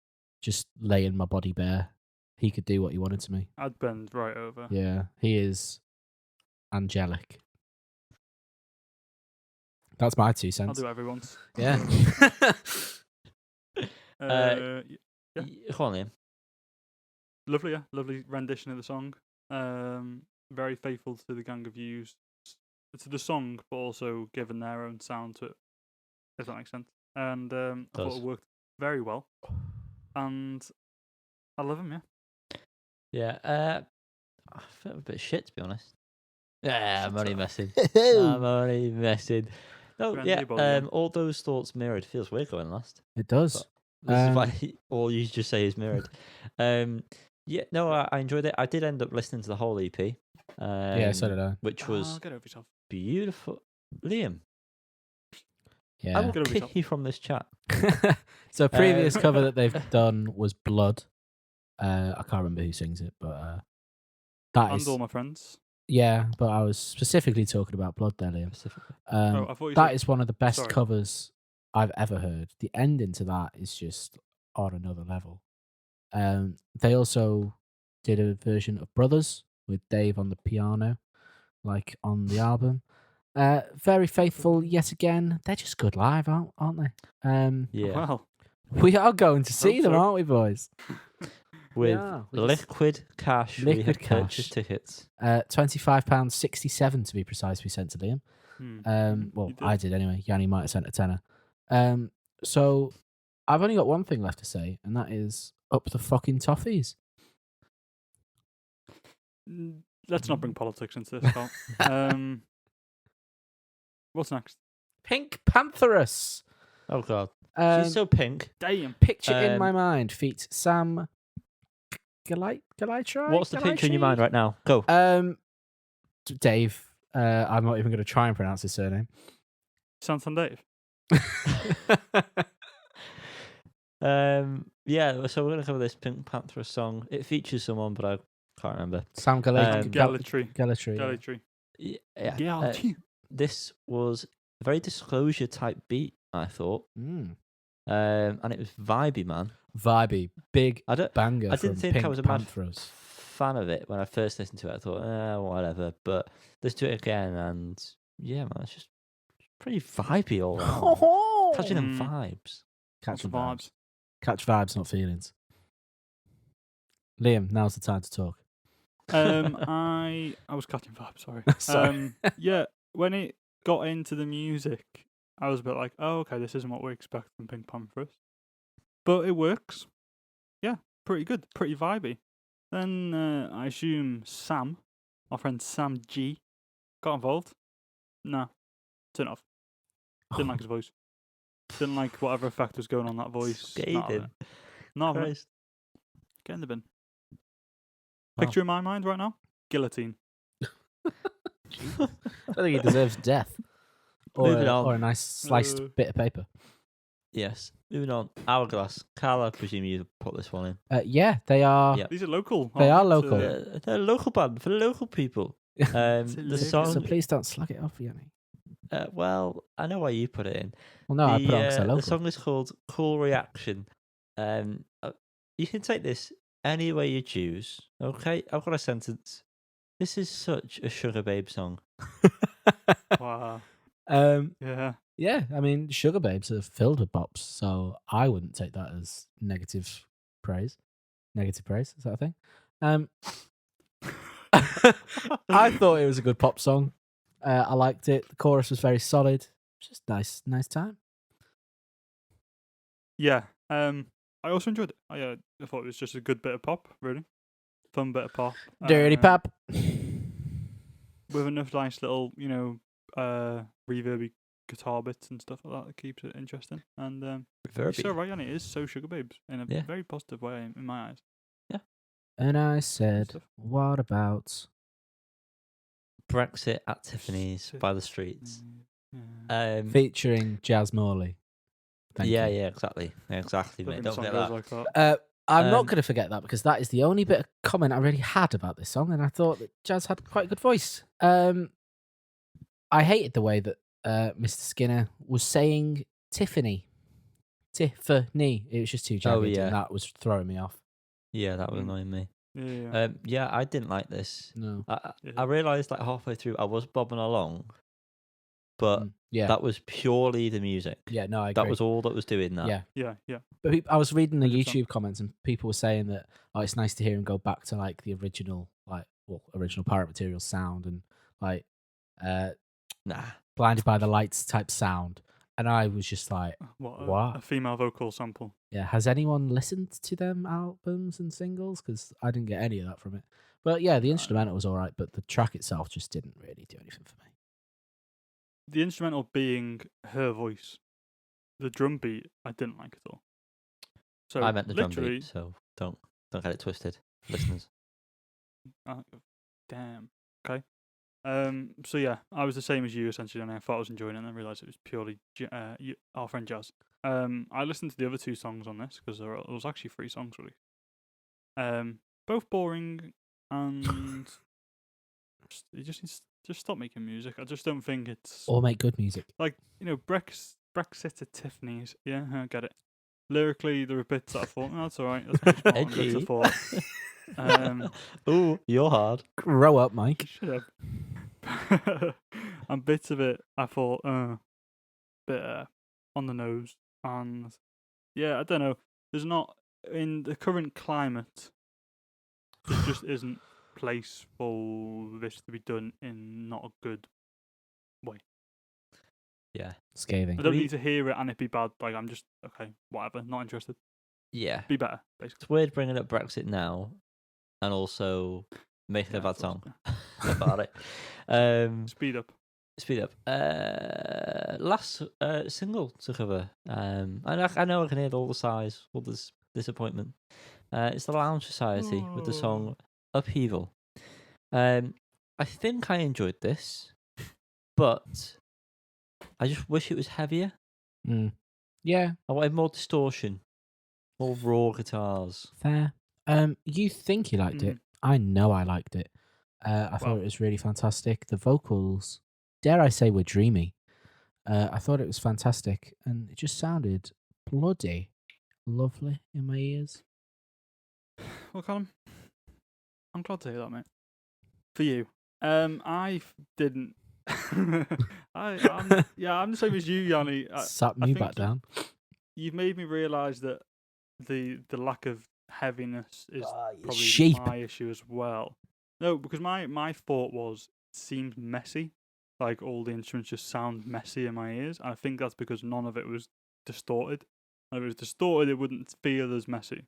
just laying my body bare. He could do what he wanted to me. I'd bend right over. Yeah, he is angelic. That's my 2 I'll cents. do it every once. Yeah. Yeah. Go on, Liam. Lovely, yeah. Lovely rendition of the song. Very faithful to the Gang of You's, to the song, but also given their own sound to it, if that makes sense. And I thought it worked very well. And I love him, yeah. Yeah, I felt a bit shit, to be honest. Yeah, I'm only messing. No, Friendly body. all those thoughts mirrored. Feels weird going last. It does. This is why all you just say is mirrored. Yeah, no, I enjoyed it. I did end up listening to the whole EP. Yeah, so did I. Which was Get over yourself. beautiful. Liam, I Yeah. will Get over kick yourself. you from this chat. So a previous cover that they've done was Blood. I can't remember who sings it, but that And is all my friends. yeah. But I was specifically talking about Blood there, Liam. Specifically. I thought you That said... is one of the best Sorry. covers I've ever heard. The ending to that is just on another level. They also did a version of Brothers with Dave on the piano, like on the album. Very faithful yet again. They're just good live, aren't they? Yeah. Well, We are going to see Hope them, so. aren't we, boys? With we just- liquid cash, we Liquid have cash. purchased tickets. £25.67 to be precise. We sent to Liam. Well, you did. I did anyway. Yanni might have sent a tenner. So I've only got one thing left to say, and that is up the fucking toffees. Let's not bring politics into this, Carl. What's next? Pink Pantherus. Oh god, Um, she's so pink. Damn. Picture in my Um, mind feat Sam Galitra. What's the picture in your mind right now? Go. Dave. I'm not even going to try and pronounce his surname. Santan Dave. Yeah. So we're gonna cover this Pink Panther song. It features someone, but I can't remember. Sam Gallatry. Gallatry. Gallatry. Yeah. Gallatry. This was a very Disclosure type beat, I thought. And it was vibey, man. Vibey. Big I didn't banger from think Pink I was a mad Pantherus. fan of it when I first listened to it. I thought, whatever. But let's do it again, and yeah, man, it's just pretty vibey all around. Catching them vibes. Catch the vibes. Catch vibes, not feelings. Liam, now's the time to talk. I was catching vibes, sorry. Sorry. Yeah, when it got into the music, I was a bit like, oh, okay, this isn't what we expect from Pink Pantherus. But it works. Yeah, pretty good, pretty vibey. Then I assume Sam, our friend Sam G, got involved. Nah, turn it off. Didn't like his voice. Didn't like whatever effect was going on that voice. Scathing. Not having it. Christ. Get in the bin. Wow. Picture in my mind right now? Guillotine. I think he deserves death. Moving on. Or a nice sliced bit of paper. Yes. Moving on. Hourglass. Carl, I presume you put this one in. Yeah, they are. Yeah. These are local. They are aren't local. They're a local band for the local people. The hilarious. song. So please don't slug it off, Yanni. Well, I know why you put it in. Well, no, I put it on because they're The local. song is called Cool Reaction. You can take this any way you choose. Okay, I've got a sentence. This is such a Sugar Babe song. Wow. Yeah, Yeah. I mean, Sugar Babes are filled with bops, so I wouldn't take that as negative praise. Negative praise, is that a thing? I thought it was a good pop song. I liked it. The chorus was very solid. Just nice time. Yeah. I also enjoyed it. I thought it was just a good bit of pop, really. Fun bit of pop. Dirty pop. With enough nice little, reverby guitar bits and stuff like that that keeps it interesting. And Reverby. you're so right, Yanni. It is so Sugar Babes in a Yeah. very positive way in my eyes. And I said, stuff. what about Brexit at Tiffany's by the streets. Yeah. featuring Jazz Morley? Thank yeah, you. exactly, mate. Don't think the Don't song forget goes that. like that. I'm not Um, going to forget that because that is the only bit of comment I really had about this song, and I thought that Jazz had quite a good voice. I hated the way that Mr. Skinner was saying Tiffany. Tiffany. It was just too jagged, yeah. and that was throwing me off. Yeah, that was Mm. annoying me. Yeah. I didn't like this. No. I Yeah. realised like halfway through I was bobbing along, but Yeah. that was purely the music. Yeah, no, I agree. That was all that was doing that. Yeah. Yeah. But I was reading the 100%. YouTube comments, and people were saying that it's nice to hear him go back to like the original, original Pirate Material sound, and like Nah. Blinded by the Lights type sound. And I was just like, What? A female vocal sample. yeah, has anyone listened to them albums and singles? Because I didn't get any of that from it. But yeah, the instrumental was all right, but the track itself just didn't really do anything for me. The instrumental being her voice. The drum beat, I didn't like at all. So I meant the drum literally, beat, so don't get it twisted, listeners. Damn. Okay. So yeah, I was the same as you essentially, and I thought I was enjoying it, and then realised it was purely our friend Jazz. I listened to the other two songs on this because there was actually 3 songs really. Both boring, and you just need to stop making music. I just don't think it's Or make good music. like Brexit at Tiffany's. Yeah, I get it. Lyrically, there were bits that I thought, that's all right. That's pretty smart. And bits I thought, Ooh, you're hard. Grow up, Mike. shut up. And bits of it, I thought, bit on the nose. And yeah, I don't know. There's not, in the current climate, there just isn't place for this to be done in not a good way. Yeah. Scathing. I don't need to hear it and it be bad. Like, I'm just, okay, whatever, not interested. Yeah. Be better, basically. It's weird bringing up Brexit now and also making a bad song about it. Speed up. Last single to cover. And I know I can hear all the sighs, all this disappointment. It's the Lounge Society with the song Upheaval. I think I enjoyed this, but I just wish it was heavier. Yeah. I wanted more distortion, more raw guitars. Fair. You think you liked it. I know I liked it. I thought it was really fantastic. The vocals, dare I say, were dreamy. I thought it was fantastic, and it just sounded bloody lovely in my ears. Well, Colin, I'm glad to hear that, mate. For you, I didn't. I'm the same as you, Yanni. Sat me back down. You've made me realise that the lack of heaviness is probably sheep. my issue as well. No, because my thought was it seems messy. Like all the instruments just sound messy in my ears. And I think that's because none of it was distorted. If it was distorted, it wouldn't feel as messy.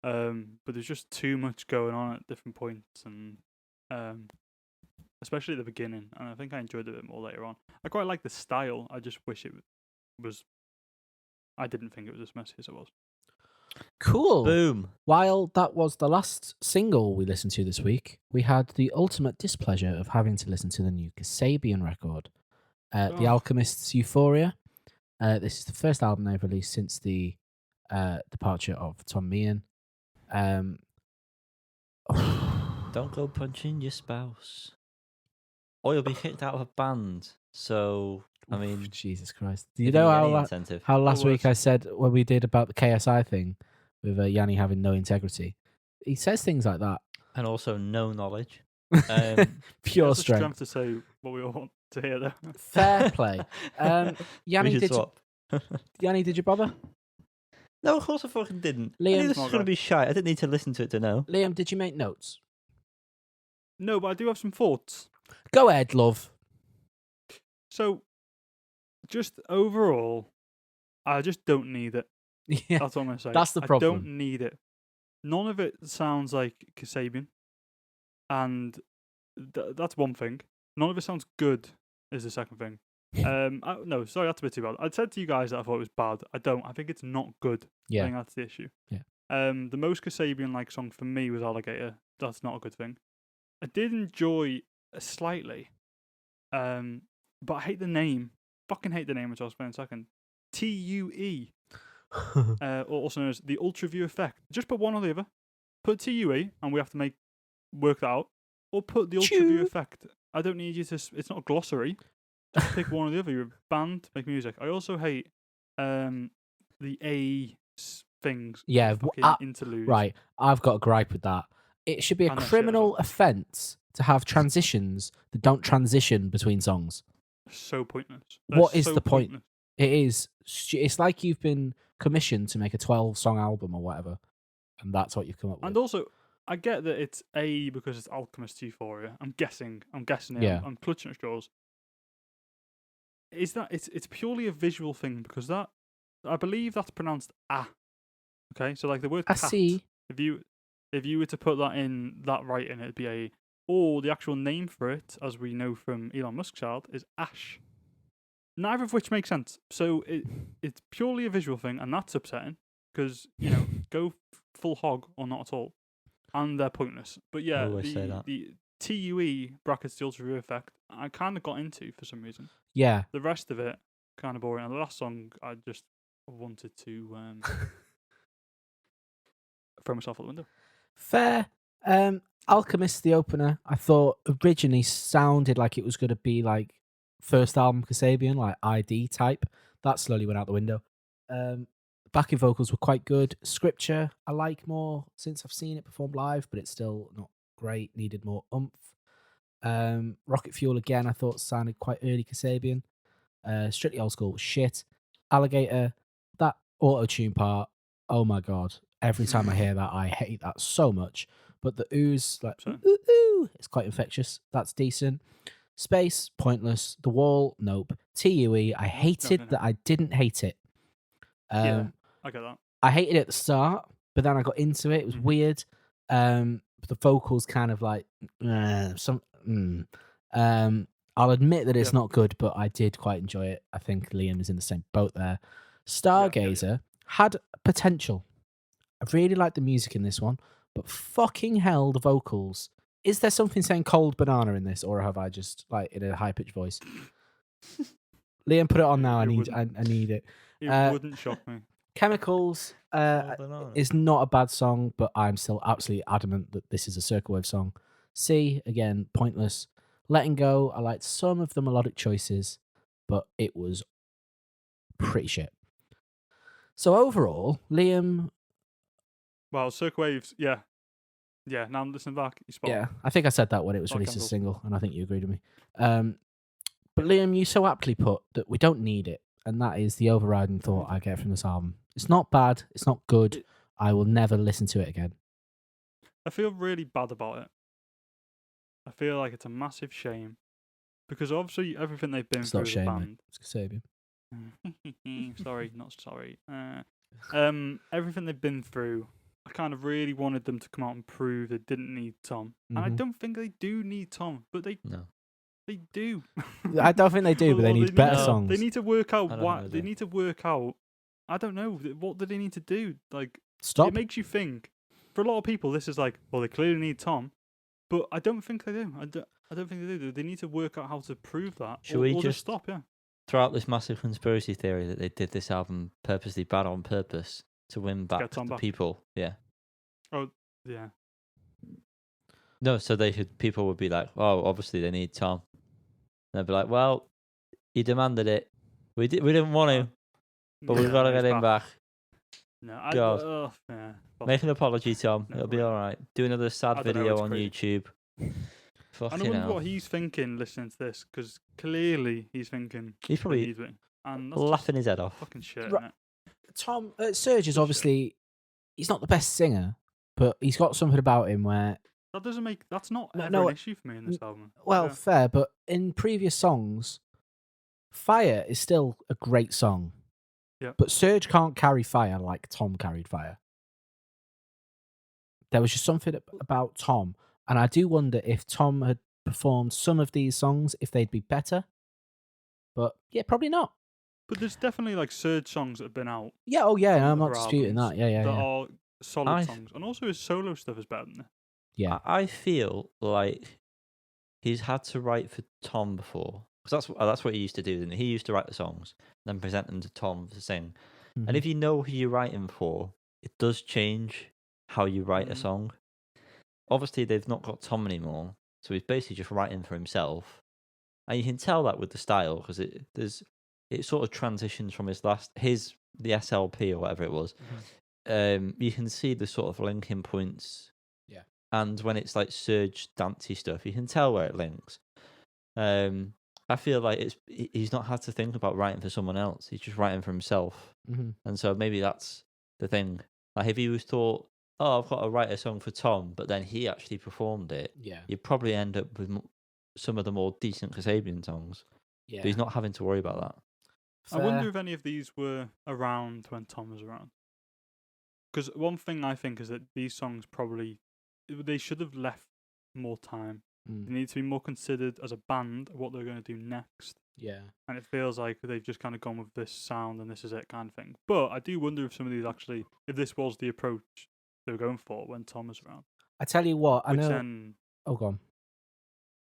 But there's just too much going on at different points, and especially at the beginning. And I think I enjoyed it a bit more later on. I quite like the style. I just wish it was. I didn't think it was as messy as it was. Cool. Boom. While that was the last single we listened to this week, we had the ultimate displeasure of having to listen to the new Kasabian record, The Alchemist's Euphoria. This is the first album they've released since the departure of Tom Meehan. Don't go punching your spouse, or you'll be kicked out of a band. So, I mean, Jesus Christ. Do you know how last week I said when we did about the KSI thing with Yanni having no integrity? He says things like that. And also no knowledge. Pure That's strength. To say what we all want to hear, though. Fair play. Yanni, Yanni, did you bother? No, of course I fucking didn't. Liam, I knew this was going to be shy. I didn't need to listen to it to know. Liam, did you make notes? No, but I do have some thoughts. Go ahead, love. So, just overall, I just don't need it. Yeah, that's what I'm going to say. That's the problem. I don't need it. None of it sounds like Kasabian. And that's one thing. None of it sounds good is the second thing. No, sorry, that's a bit too bad. I said to you guys that I thought it was bad. I don't. I think it's not good. I Yeah. think that's the issue. Yeah. The most Kasabian-like song for me was Alligator. That's not a good thing. I did enjoy slightly, but I hate the name. Fucking hate the name, which I'll explain in a second. TUE, also known as the Ultra View Effect. Just put one or the other. Put TUE, and we have to work that out. Or put the Ultra View Effect. I don't need you to. It's not a glossary. Just pick one or the other. You're a band, make music. I also hate the things. Yeah, fucking interludes. right. I've got a gripe with that. It should be a And that shit criminal as well. offence to have transitions that don't transition between songs. So pointless. What They're is so the point? pointless. It is. It's like you've been commissioned to make a 12-song album or whatever, and that's what you've come up with. And also, I get that it's because it's Alchemist Euphoria. I'm guessing it. Yeah. I'm clutching at straws. Is that it's purely a visual thing because that I believe that's pronounced ah. Okay, so like the word I cat. see. If you were to put that in that writing, it'd be a. Or the actual name for it, as we know from Elon Musk's child, is Ash. Neither of which makes sense. So it's purely a visual thing, and that's upsetting because go full hog or not at all, and they're pointless. But yeah, always say that. the TUE brackets the Ultra View Effect, I kind of got into for some reason. Yeah. The rest of it kind of boring. And the last song, I just wanted to throw myself out the window. Fair. Alchemist, the opener, I thought originally sounded like it was going to be like first album Kasabian, like ID type. That slowly went out the window. Backing vocals were quite good. Scripture, I like more since I've seen it performed live, but it's still not great. Needed more oomph. Rocket Fuel again, I thought sounded quite early Kasabian. Strictly Old School was shit. Alligator, that auto-tune part, oh my god. Every time I hear that, I hate that so much. But the ooze, like, ooh, it's quite infectious. That's decent. Space, pointless. The Wall, nope. TUE, I hated that I didn't hate it. Yeah, I get that. I hated it at the start, but then I got into it. It was weird. But the vocals kind of like, I'll admit that it's not good, but I did quite enjoy it. I think Liam is in the same boat there. Stargazer had potential. I really liked the music in this one, but fucking hell, the vocals. Is there something saying cold banana in this, or have I just like in a high pitched voice? Liam, put it on now. I need it. It wouldn't shock me. Chemicals is not a bad song, but I'm still absolutely adamant that this is a Circle Wave song. C, again, pointless. Letting Go, I liked some of the melodic choices, but it was pretty shit. So overall, Liam... Well, Circle Waves, yeah. Yeah, now I'm listening back. You spot. Yeah, I think I said that when it was released as a single, and I think you agreed with me. But Liam, you so aptly put that we don't need it, and that is the overriding thought I get from this album. It's not bad, it's not good. I will never listen to it again. I feel really bad about it. I feel like it's a massive shame because obviously everything they've been through as a band. It's Kasabian. Sorry, not sorry. Everything they've been through, I kind of really wanted them to come out and prove they didn't need Tom, and I don't think they do need Tom, but they do. I don't think they do, but they need better songs. They need to work out what they need to work out. I don't know what do they need to do. Like, stop. It makes you think. For a lot of people, this is like, well, they clearly need Tom, but I don't think they do. I don't think they do. They need to work out how to prove that. Should we just stop? Yeah. Throw out this massive conspiracy theory that they did this album purposely bad on purpose to win back the people? Yeah. Oh, yeah. No, so people would be like, oh, obviously they need Tom. And they'd be like, well, he demanded it. We didn't want to, but we've got to get him back. No, Make an apology, Tom. It'll be all right. Do another sad video on YouTube. I wonder what he's thinking listening to this, because clearly he's thinking he's probably laughing his head off. Fucking shit. Tom Serge is obviously he's not the best singer, but he's got something about him where that's not an issue for me in this album. Well, fair, but in previous songs, Fire is still a great song. Yeah. But Serge can't carry Fire like Tom carried Fire. There was just something about Tom, and I do wonder if Tom had performed some of these songs, if they'd be better. But yeah, probably not. But there's definitely like Surge songs that have been out Yeah, oh yeah, from I'm not other disputing albums that. Yeah, that yeah. are solid I- songs, and also his solo stuff is better than it. Yeah. I feel like he's had to write for Tom before, because that's what he used to do. Didn't he? He used to write the songs, then present them to Tom to sing. Mhm. And if you know who you're writing for, it does change how you write a Mhm. song. Obviously, they've not got Tom anymore, so he's basically just writing for himself, and you can tell that with the style because it sort of transitions from the SLP or whatever it was. You can see the sort of linking points. Yeah. And when it's like surge dancey stuff, you can tell where it links. I feel like he's not had to think about writing for someone else. He's just writing for himself. Mhm. And so maybe that's the thing. Like if he was thought, oh, I've got to write a song for Tom, but then he actually performed it, Yeah. you'd probably end up with some of the more decent Kasabian songs. Yeah. But he's not having to worry about that. I wonder Fair. if any of these were around when Tom was around. Because one thing I think is that these songs they should have left more time. They need to be more considered as a band what they're going to do next. Yeah. And it feels like they've just kind of gone with this sound and this is it kind of thing. But I do wonder if some of these actually, if this was the approach they were going for when Tom was around. I tell you what, I Which know. then, Oh, go on.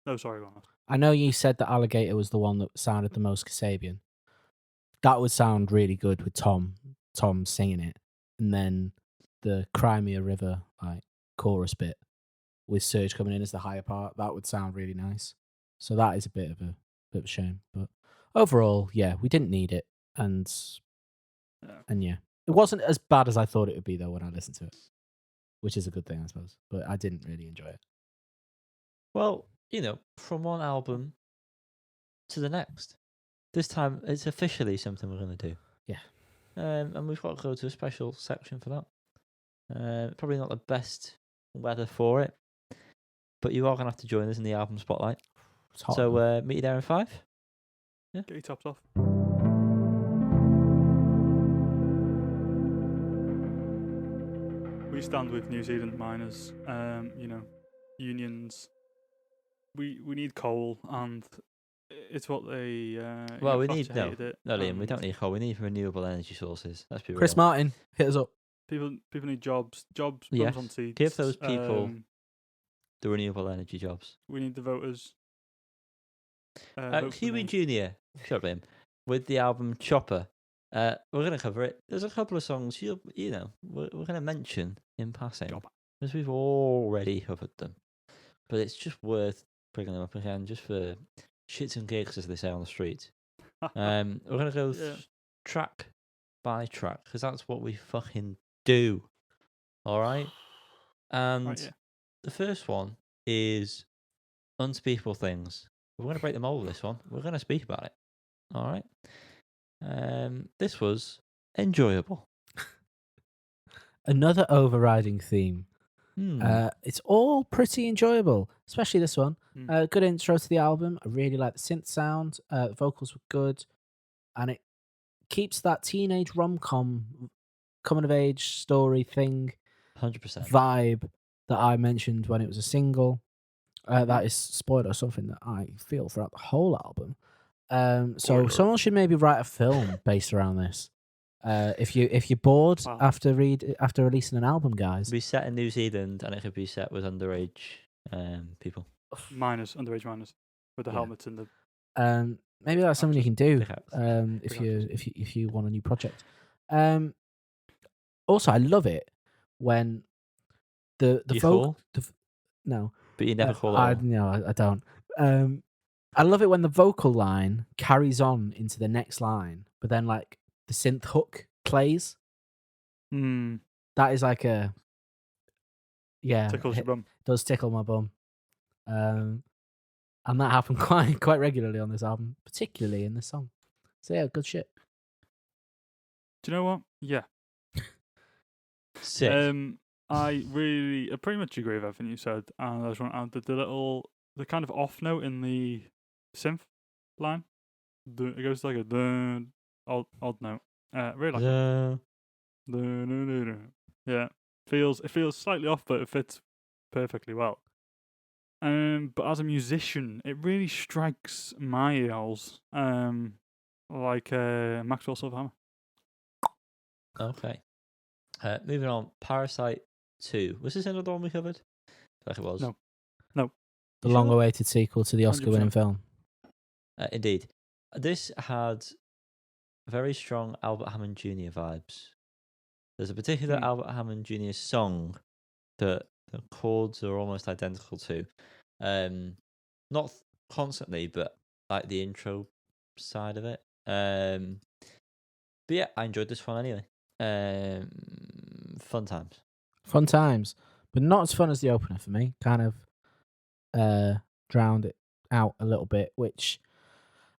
no, sorry, go on. I know you said that Alligator was the one that sounded the most Kasabian. That would sound really good with Tom singing it, and then the Crimea River like chorus bit with Surge coming in as the higher part. That would sound really nice. So that is a bit of a shame, but overall, yeah, we didn't need it, and yeah, it wasn't as bad as I thought it would be though when I listened to it, which is a good thing, I suppose. But I didn't really enjoy it. Well, from one album to the next. This time, it's officially something we're going to do. Yeah. And we've got to go to a special section for that. Probably not the best weather for it, but you are going to have to join us in the album spotlight. It's hot. So meet you there in 5. Get your tops off. We stand with New Zealand miners, unions. We need coal, and it's what they. Well, we Thatcher need hated it, no, Liam. We and don't need coal. We need renewable energy sources. Let's be real. Chris Martin, hit us up. People need jobs. Jobs. Yes. Bums on seats. Give those people the renewable energy jobs. We need the voters. Vote for Kiwi me. Junior, shut up, Liam. With the album Chopper, we're going to cover it. There's a couple of songs we're going to mention in passing because we've already covered them, but it's just worth bringing them up again just for shits and gigs, as they say on the street. We're going to go track by track because that's what we fucking do. All right, and the first one is Unspeakable Things. We're going to break the mold with this one. We're going to speak about it. All right. This was enjoyable. Another overriding theme. It's all pretty enjoyable, especially this one. Good intro to the album. I really like the synth sound. The vocals were good, and it keeps that teenage rom-com, coming of age story thing, 100% vibe that I mentioned when it was a single. That is spoiled or something that I feel throughout the whole album. So someone should maybe write a film based around this. If you're bored after releasing an album, guys, be set in New Zealand and it could be set with underage people, underage minors with the helmets and the. Maybe that's something you can do. If you want a new project. Also, I love it when the vocal. No, but you never call it. No, I don't. I love it when the vocal line carries on into the next line, but then like the synth hook plays. That is like tickles your bum. Does tickle my bum. And that happened quite regularly on this album, particularly in this song. So yeah, good shit. Do you know what? Yeah. Sick. I pretty much agree with everything you said, and I just want to add the kind of off note in the synth line. It goes like a odd note. Really like it. Yeah, it feels slightly off, but it fits perfectly well. But as a musician, it really strikes my ears. Like Maxwell Silverhammer. Okay. Moving on. Parasite 2. Was this another one we covered? I feel like it was. No. The You sure? long-awaited sequel to the Oscar-winning 100%. film. Indeed. This had very strong Albert Hammond Jr. vibes. There's a particular Albert Hammond Jr. song that the chords are almost identical to. Not constantly, but like the intro side of it. But yeah, I enjoyed this one anyway. Fun times. Fun times, but not as fun as the opener for me. Kind of drowned it out a little bit, which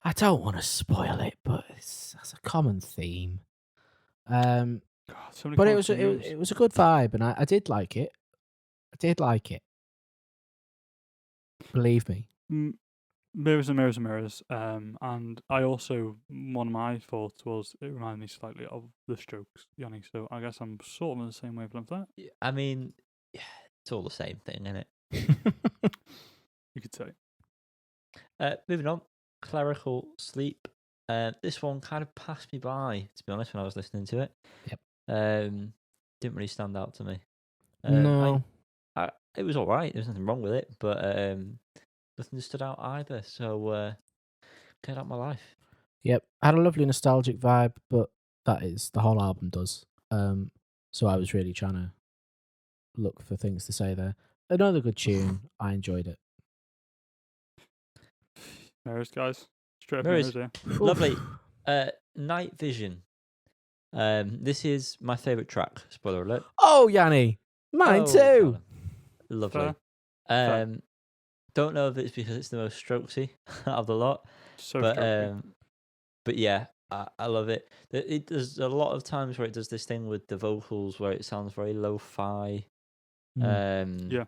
I don't want to spoil it, but that's a common theme. God, so many But it common was themes. it was a good vibe, and I did like it. I did like it. Believe me. Mirrors and mirrors and mirrors. And I also, one of my thoughts was it reminded me slightly of The Strokes, Yanni. So I guess I'm sort of on the same wavelength there. I mean, yeah, it's all the same thing, isn't it? You could say. Moving on, Clerical Sleep. This one kind of passed me by, to be honest, when I was listening to it. Yep. Didn't really stand out to me. No. It was all right. There's nothing wrong with it, but nothing stood out either. So, get out my life. Yep. Had a lovely nostalgic vibe, but that is the whole album does. So I was really trying to look for things to say there. Another good tune. I enjoyed it. Mirrors, guys. Straight up Mirrors. mirrors here. Lovely. Night Vision. This is my favourite track. Spoiler alert. Oh, Yanni. Mine too. Lovely. Fair. Don't know if it's because it's the most strokesy out of the lot, So but strokey. but yeah, I love it. There's a lot of times where it does this thing with the vocals where it sounds very lo-fi. Yeah.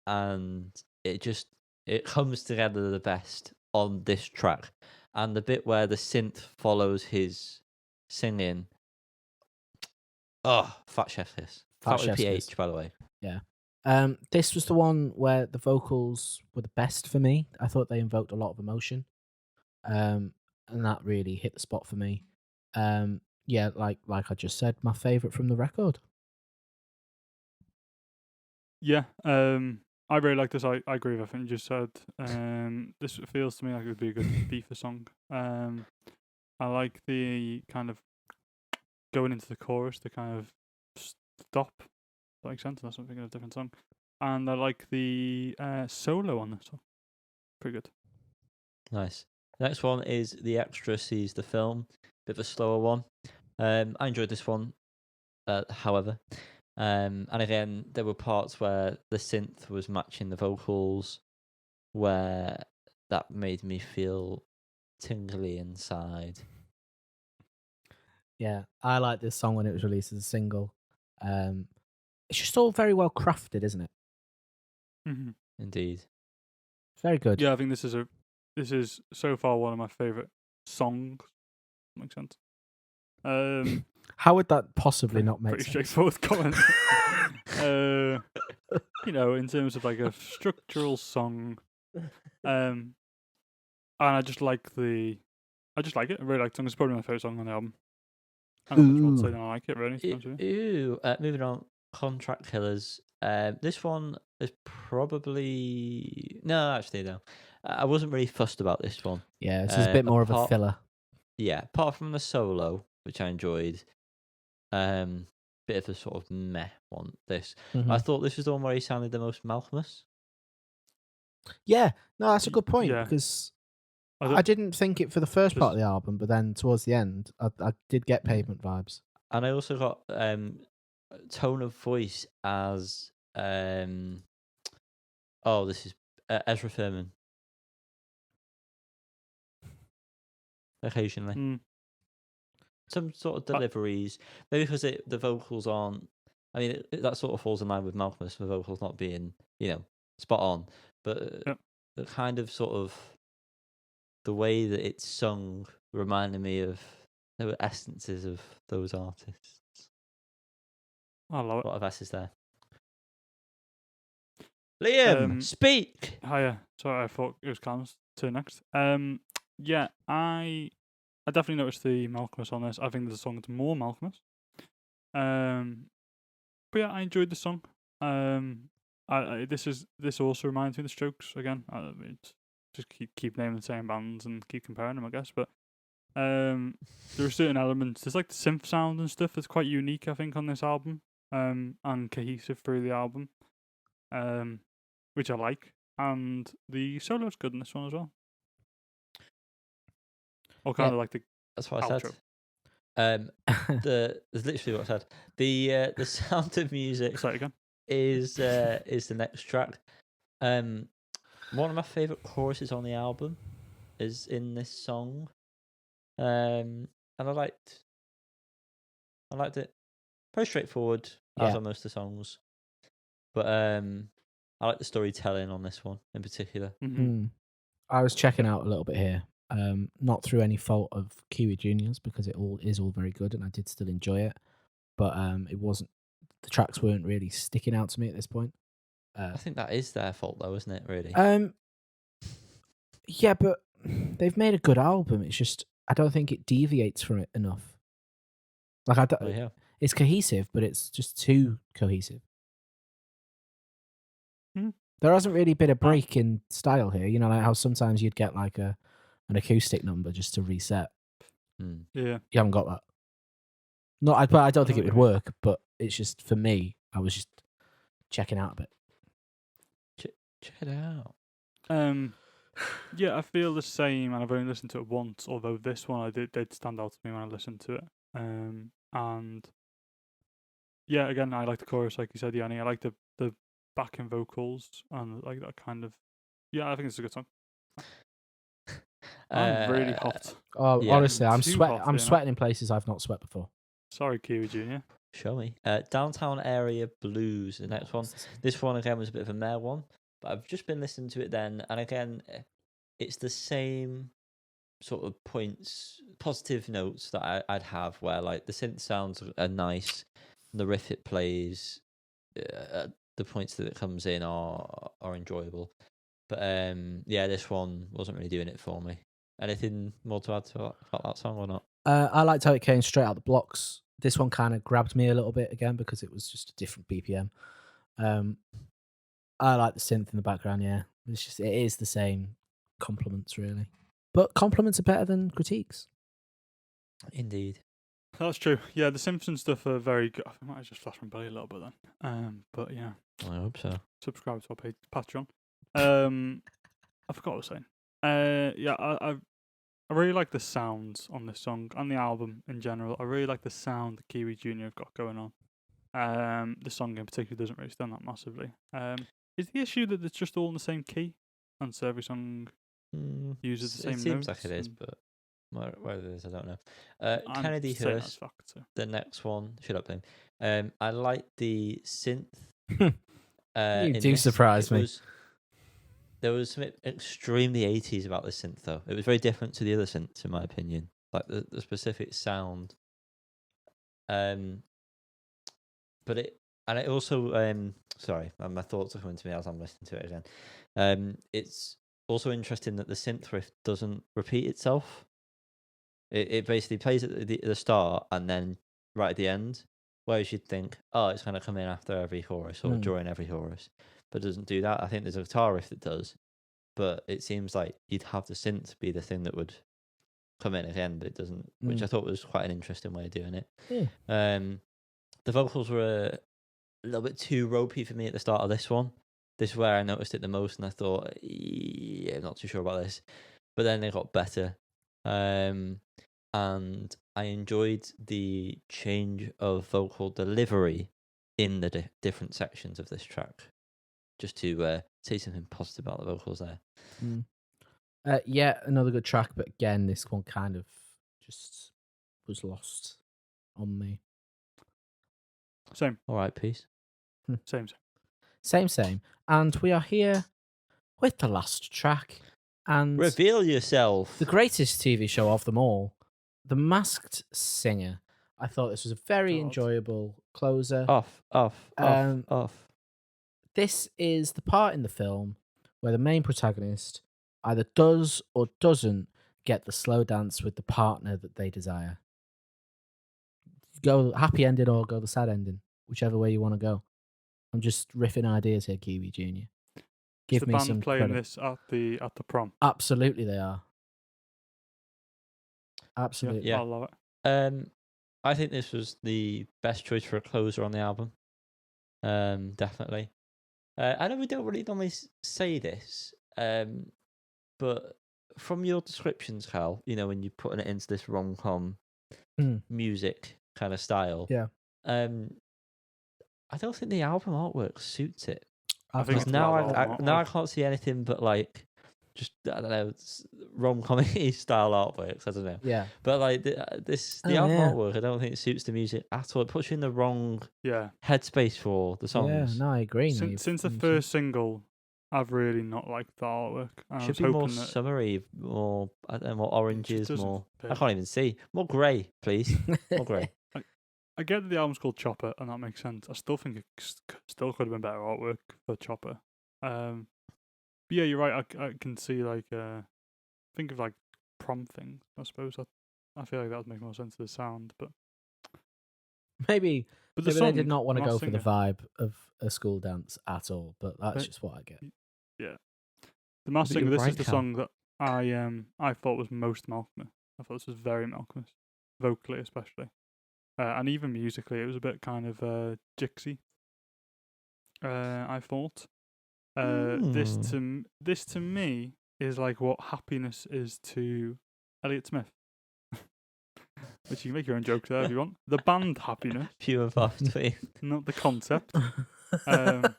And it comes together the best on this track, and the bit where the synth follows his singing. Oh, fat chef kiss. Fat with PH, by the way. Yeah. This was the one where the vocals were the best for me. I thought they invoked a lot of emotion. And that really hit the spot for me. Yeah, like I just said, my favourite from the record. Yeah. I really like this. I agree with everything you just said. This feels to me like it would be a good FIFA song. I like the kind of going into the chorus, the kind of stop. That makes sense. That's something of a different song. And I like the solo on this song. Pretty good. Nice. Next one is The Extra Sees the Film. Bit of a slower one. I enjoyed this one, however. And again, there were parts where the synth was matching the vocals, where that made me feel tingly inside. Yeah, I like this song when it was released as a single. It's just all very well crafted, isn't it? Mm-hmm. Indeed. Very good. Yeah, I think this is so far one of my favourite songs. Makes sense. How would that possibly not make pretty sense? straightforward comment. In terms of like a structural song, and I just like it. I really like the song. It's probably my favourite song on the album. I don't know much more to say than I like it, really. To be honest with you. Moving on, Contract Killers. This one is probably no. I wasn't really fussed about this one. Yeah, this is a bit more of a filler. Yeah, apart from the solo, which I enjoyed. Bit of a sort of meh one. This I thought this was the one where he sounded the most Malcolmous. Yeah, no, that's a good point Yeah. because I didn't think it for the first part of the album, but then towards the end, I did get Pavement vibes. And I also got tone of voice as this is Ezra Furman. Occasionally. Some sort of deliveries, maybe because the vocals aren't. I mean, that sort of falls in line with Malcolmus, the vocals not being, spot on. But the kind of sort of the way that it's sung reminded me of there were essences of those artists. I love it. A lot of S's there. Liam, speak. Hiya. Sorry, I thought it was Callum's turn next. Yeah, I definitely noticed the Malcolmus on this. I think the song's more Malcolmus. But yeah, I enjoyed the song. This also reminds me of the Strokes again. It's just keep naming the same bands and keep comparing them, I guess. But there are certain elements. There's like the synth sound and stuff that's quite unique, I think, on this album. And cohesive through the album. Which I like, and the solo's good in this one as well. Or kind of like the That's what I outro. said. That's literally what I said. The Sound of Music Say it again. is the next track. One of my favorite choruses on the album is in this song, and I liked it. Very straightforward, as are most of the songs, but I like the storytelling on this one in particular. I was checking out a little bit here, not through any fault of Kiwi Juniors, because it is all very good and I did still enjoy it, but it wasn't. The tracks weren't really sticking out to me at this point. I think that is their fault, though, isn't it? Really. Yeah, but they've made a good album. It's just I don't think it deviates from it enough. Like it's cohesive, but it's just too cohesive. There hasn't really been a break in style here. You know, like how sometimes you'd get like an acoustic number just to reset. Yeah, you haven't got that. No, I don't think it would work. But it's just for me, I was just checking out a bit. Check it out. Yeah, I feel the same, and I've only listened to it once. Although this one, did stand out to me when I listened to it. And yeah, again, I like the chorus, like you said, Yanni. I like the backing vocals and like that kind of. Yeah, I think it's a good song. I'm really hot. Oh, yeah. Honestly, I'm sweating. I'm sweating in places I've not sweat before. Sorry, Kiwi Junior. Show me. Downtown Area Blues, the next one. This one again was a bit of a mare one, but I've just been listening to it then, and again, it's the same sort of points, positive notes that I'd have, where like the synth sounds are nice, the riff it plays, the points that it comes in are enjoyable. But yeah, this one wasn't really doing it for me. Anything more to add to about that song or not? I liked how it came straight out the blocks. This one kind of grabbed me a little bit again because it was just a different BPM. I like the synth in the background. Yeah, it is the same compliments really, but compliments are better than critiques. Indeed. That's true. Yeah, the Simpson stuff are very good. I might have just flashed my belly a little bit then. But yeah. I hope so. Subscribe to our Patreon. I forgot what I was saying. Yeah, I really like the sounds on this song and the album in general. I really like the sound that Kiwi Junior have got going on. The song in particular doesn't really stand out massively. Is the issue that it's just all in the same key, and so every song uses the same notes? It seems like it is, but whether it is, I don't know. Kennedy Hurst, the next one. Shut up, Liam. I like the synth. You do surprise me. There was something extremely 80s about this synth, though. It was very different to the other synths, in my opinion. Like the specific sound. But it also sorry, my thoughts are coming to me as I'm listening to it again. It's also interesting that the synth riff doesn't repeat itself. It basically plays at the start and then right at the end. Whereas you'd think, oh, it's going to come in after every chorus or during every chorus. But it doesn't do that. I think there's a guitar riff that does. But it seems like you'd have the synth be the thing that would come in again, but it doesn't, which I thought was quite an interesting way of doing it. Yeah. The vocals were a little bit too ropey for me at the start of this one. This is where I noticed it the most, and I thought, yeah, I'm not too sure about this. But then they got better. And I enjoyed the change of vocal delivery in the different sections of this track. Just to say something positive about the vocals there. Yeah, another good track, but again, this one kind of just was lost on me. Same. All right, peace. Same. And we are here with the last track. And reveal yourself. The greatest TV show of them all, The Masked Singer. I thought this was a very enjoyable closer. Off. this is the part in the film where the main protagonist either does or doesn't get the slow dance with the partner that they desire. Go happy ending or go the sad ending, whichever way you want to go. I'm just riffing ideas here, Kiwi Junior. Is Give the me band some playing credit. this at the prom? Absolutely, they are. Absolutely. Yeah. I love it. I think this was the best choice for a closer on the album. Definitely. I know we don't really normally say this, but from your descriptions, Cal, when you're putting it into this rom-com music kind of style, Yeah. I don't think the album artwork suits it. I think Because it's now about I can't see anything but like just I don't know rom-com style artworks. I don't know. Yeah. But like the album artwork, I don't think it suits the music at all. It puts you in the wrong headspace for the songs. Yeah, no, I agree. Since the first single, I've really not liked the artwork. Should be more summery, more more oranges, more. I can't even see. More grey, please. More grey. I get that the album's called Chopper, and that makes sense. I still think it still could have been better artwork for Chopper. But yeah, you're right. I can see think of like prom things. I suppose I feel like that would make more sense to the sound, but maybe the song, they did not want to go singer. for the vibe of a school dance at all. But that's just what I get. Yeah, the Masked Singer. This is the song that I thought was most Malcolm. I thought this was very Malcolm, vocally especially. And even musically, it was a bit kind of Dixie. I thought this to me is like what happiness is to Elliott Smith. Which you can make your own joke there if you want. The band Happiness, few and far between, not the concept. Don't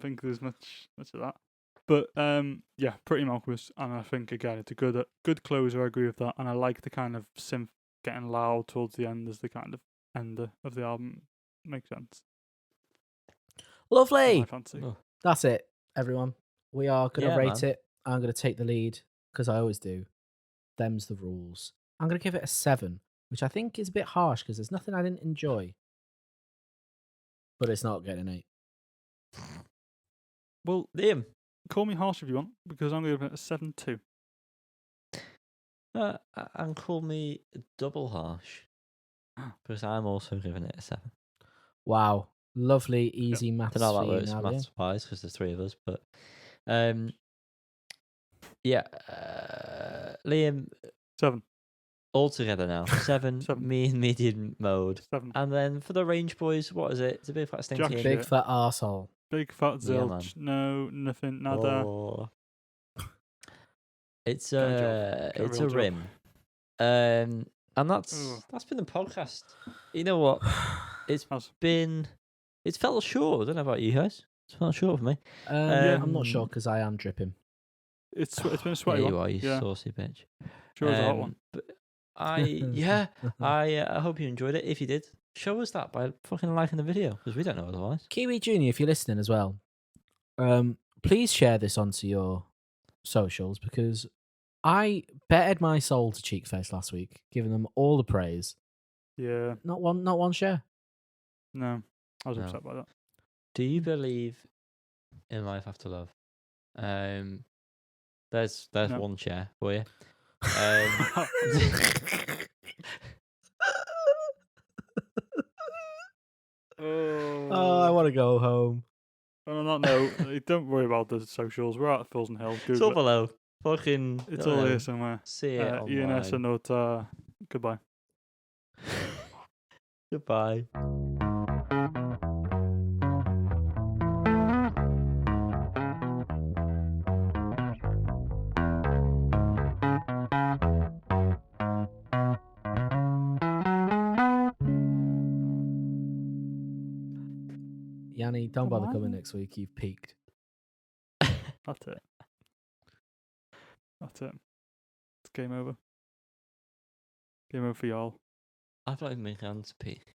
think there's much of that. But yeah, pretty Malcolmous, and I think again it's a good closer. I agree with that, and I like the kind of synth getting loud towards the end as the kind of ender of the album. Makes sense. Lovely. My fancy. Oh. That's it, everyone. We are going to rate it. I'm going to take the lead because I always do. Them's the rules. I'm going to give it a 7, which I think is a bit harsh because there's nothing I didn't enjoy. But it's not getting an 8. Well, Liam, call me harsh if you want, because I'm going to give it a 7 too. And call me double harsh, because I'm also giving it a 7. Wow. Lovely, easy maths. I don't know how that for works you now, maths-wise, because there's 3 of us, but yeah, Liam. 7. All together now. 7. 7. Me in medium mode. 7. And then for the Range Boys, what is it? It's a big fat stinky. Big fat arsehole. Big fat zilch. Yeah, no, nothing, nada. Oh. It's a rim. And that's been the podcast. You know what? It's felt short. I don't know about you guys. It's felt short for me. I'm not sure because I am dripping. It's been a sweaty one. You are, you saucy bitch. Sure, it's a hot one. But I hope you enjoyed it. If you did, show us that by fucking liking the video, because we don't know otherwise. Kiwi Junior, if you're listening as well, please share this onto your socials, because I bettered my soul to Cheekface last week, giving them all the praise. Yeah. Not one share. No, I was upset by that. Do you believe in life after love? There's one share for you. I want to go home. And on that note, don't worry about the socials. We're at Fills and Hills. It's all below. Fucking. It's all here somewhere. See it online. ENS and Nota. Goodbye. Goodbye. Yanni, don't bother coming next week. You've peaked. That's it. It's game over. Game over for y'all. I've not even made hands peak.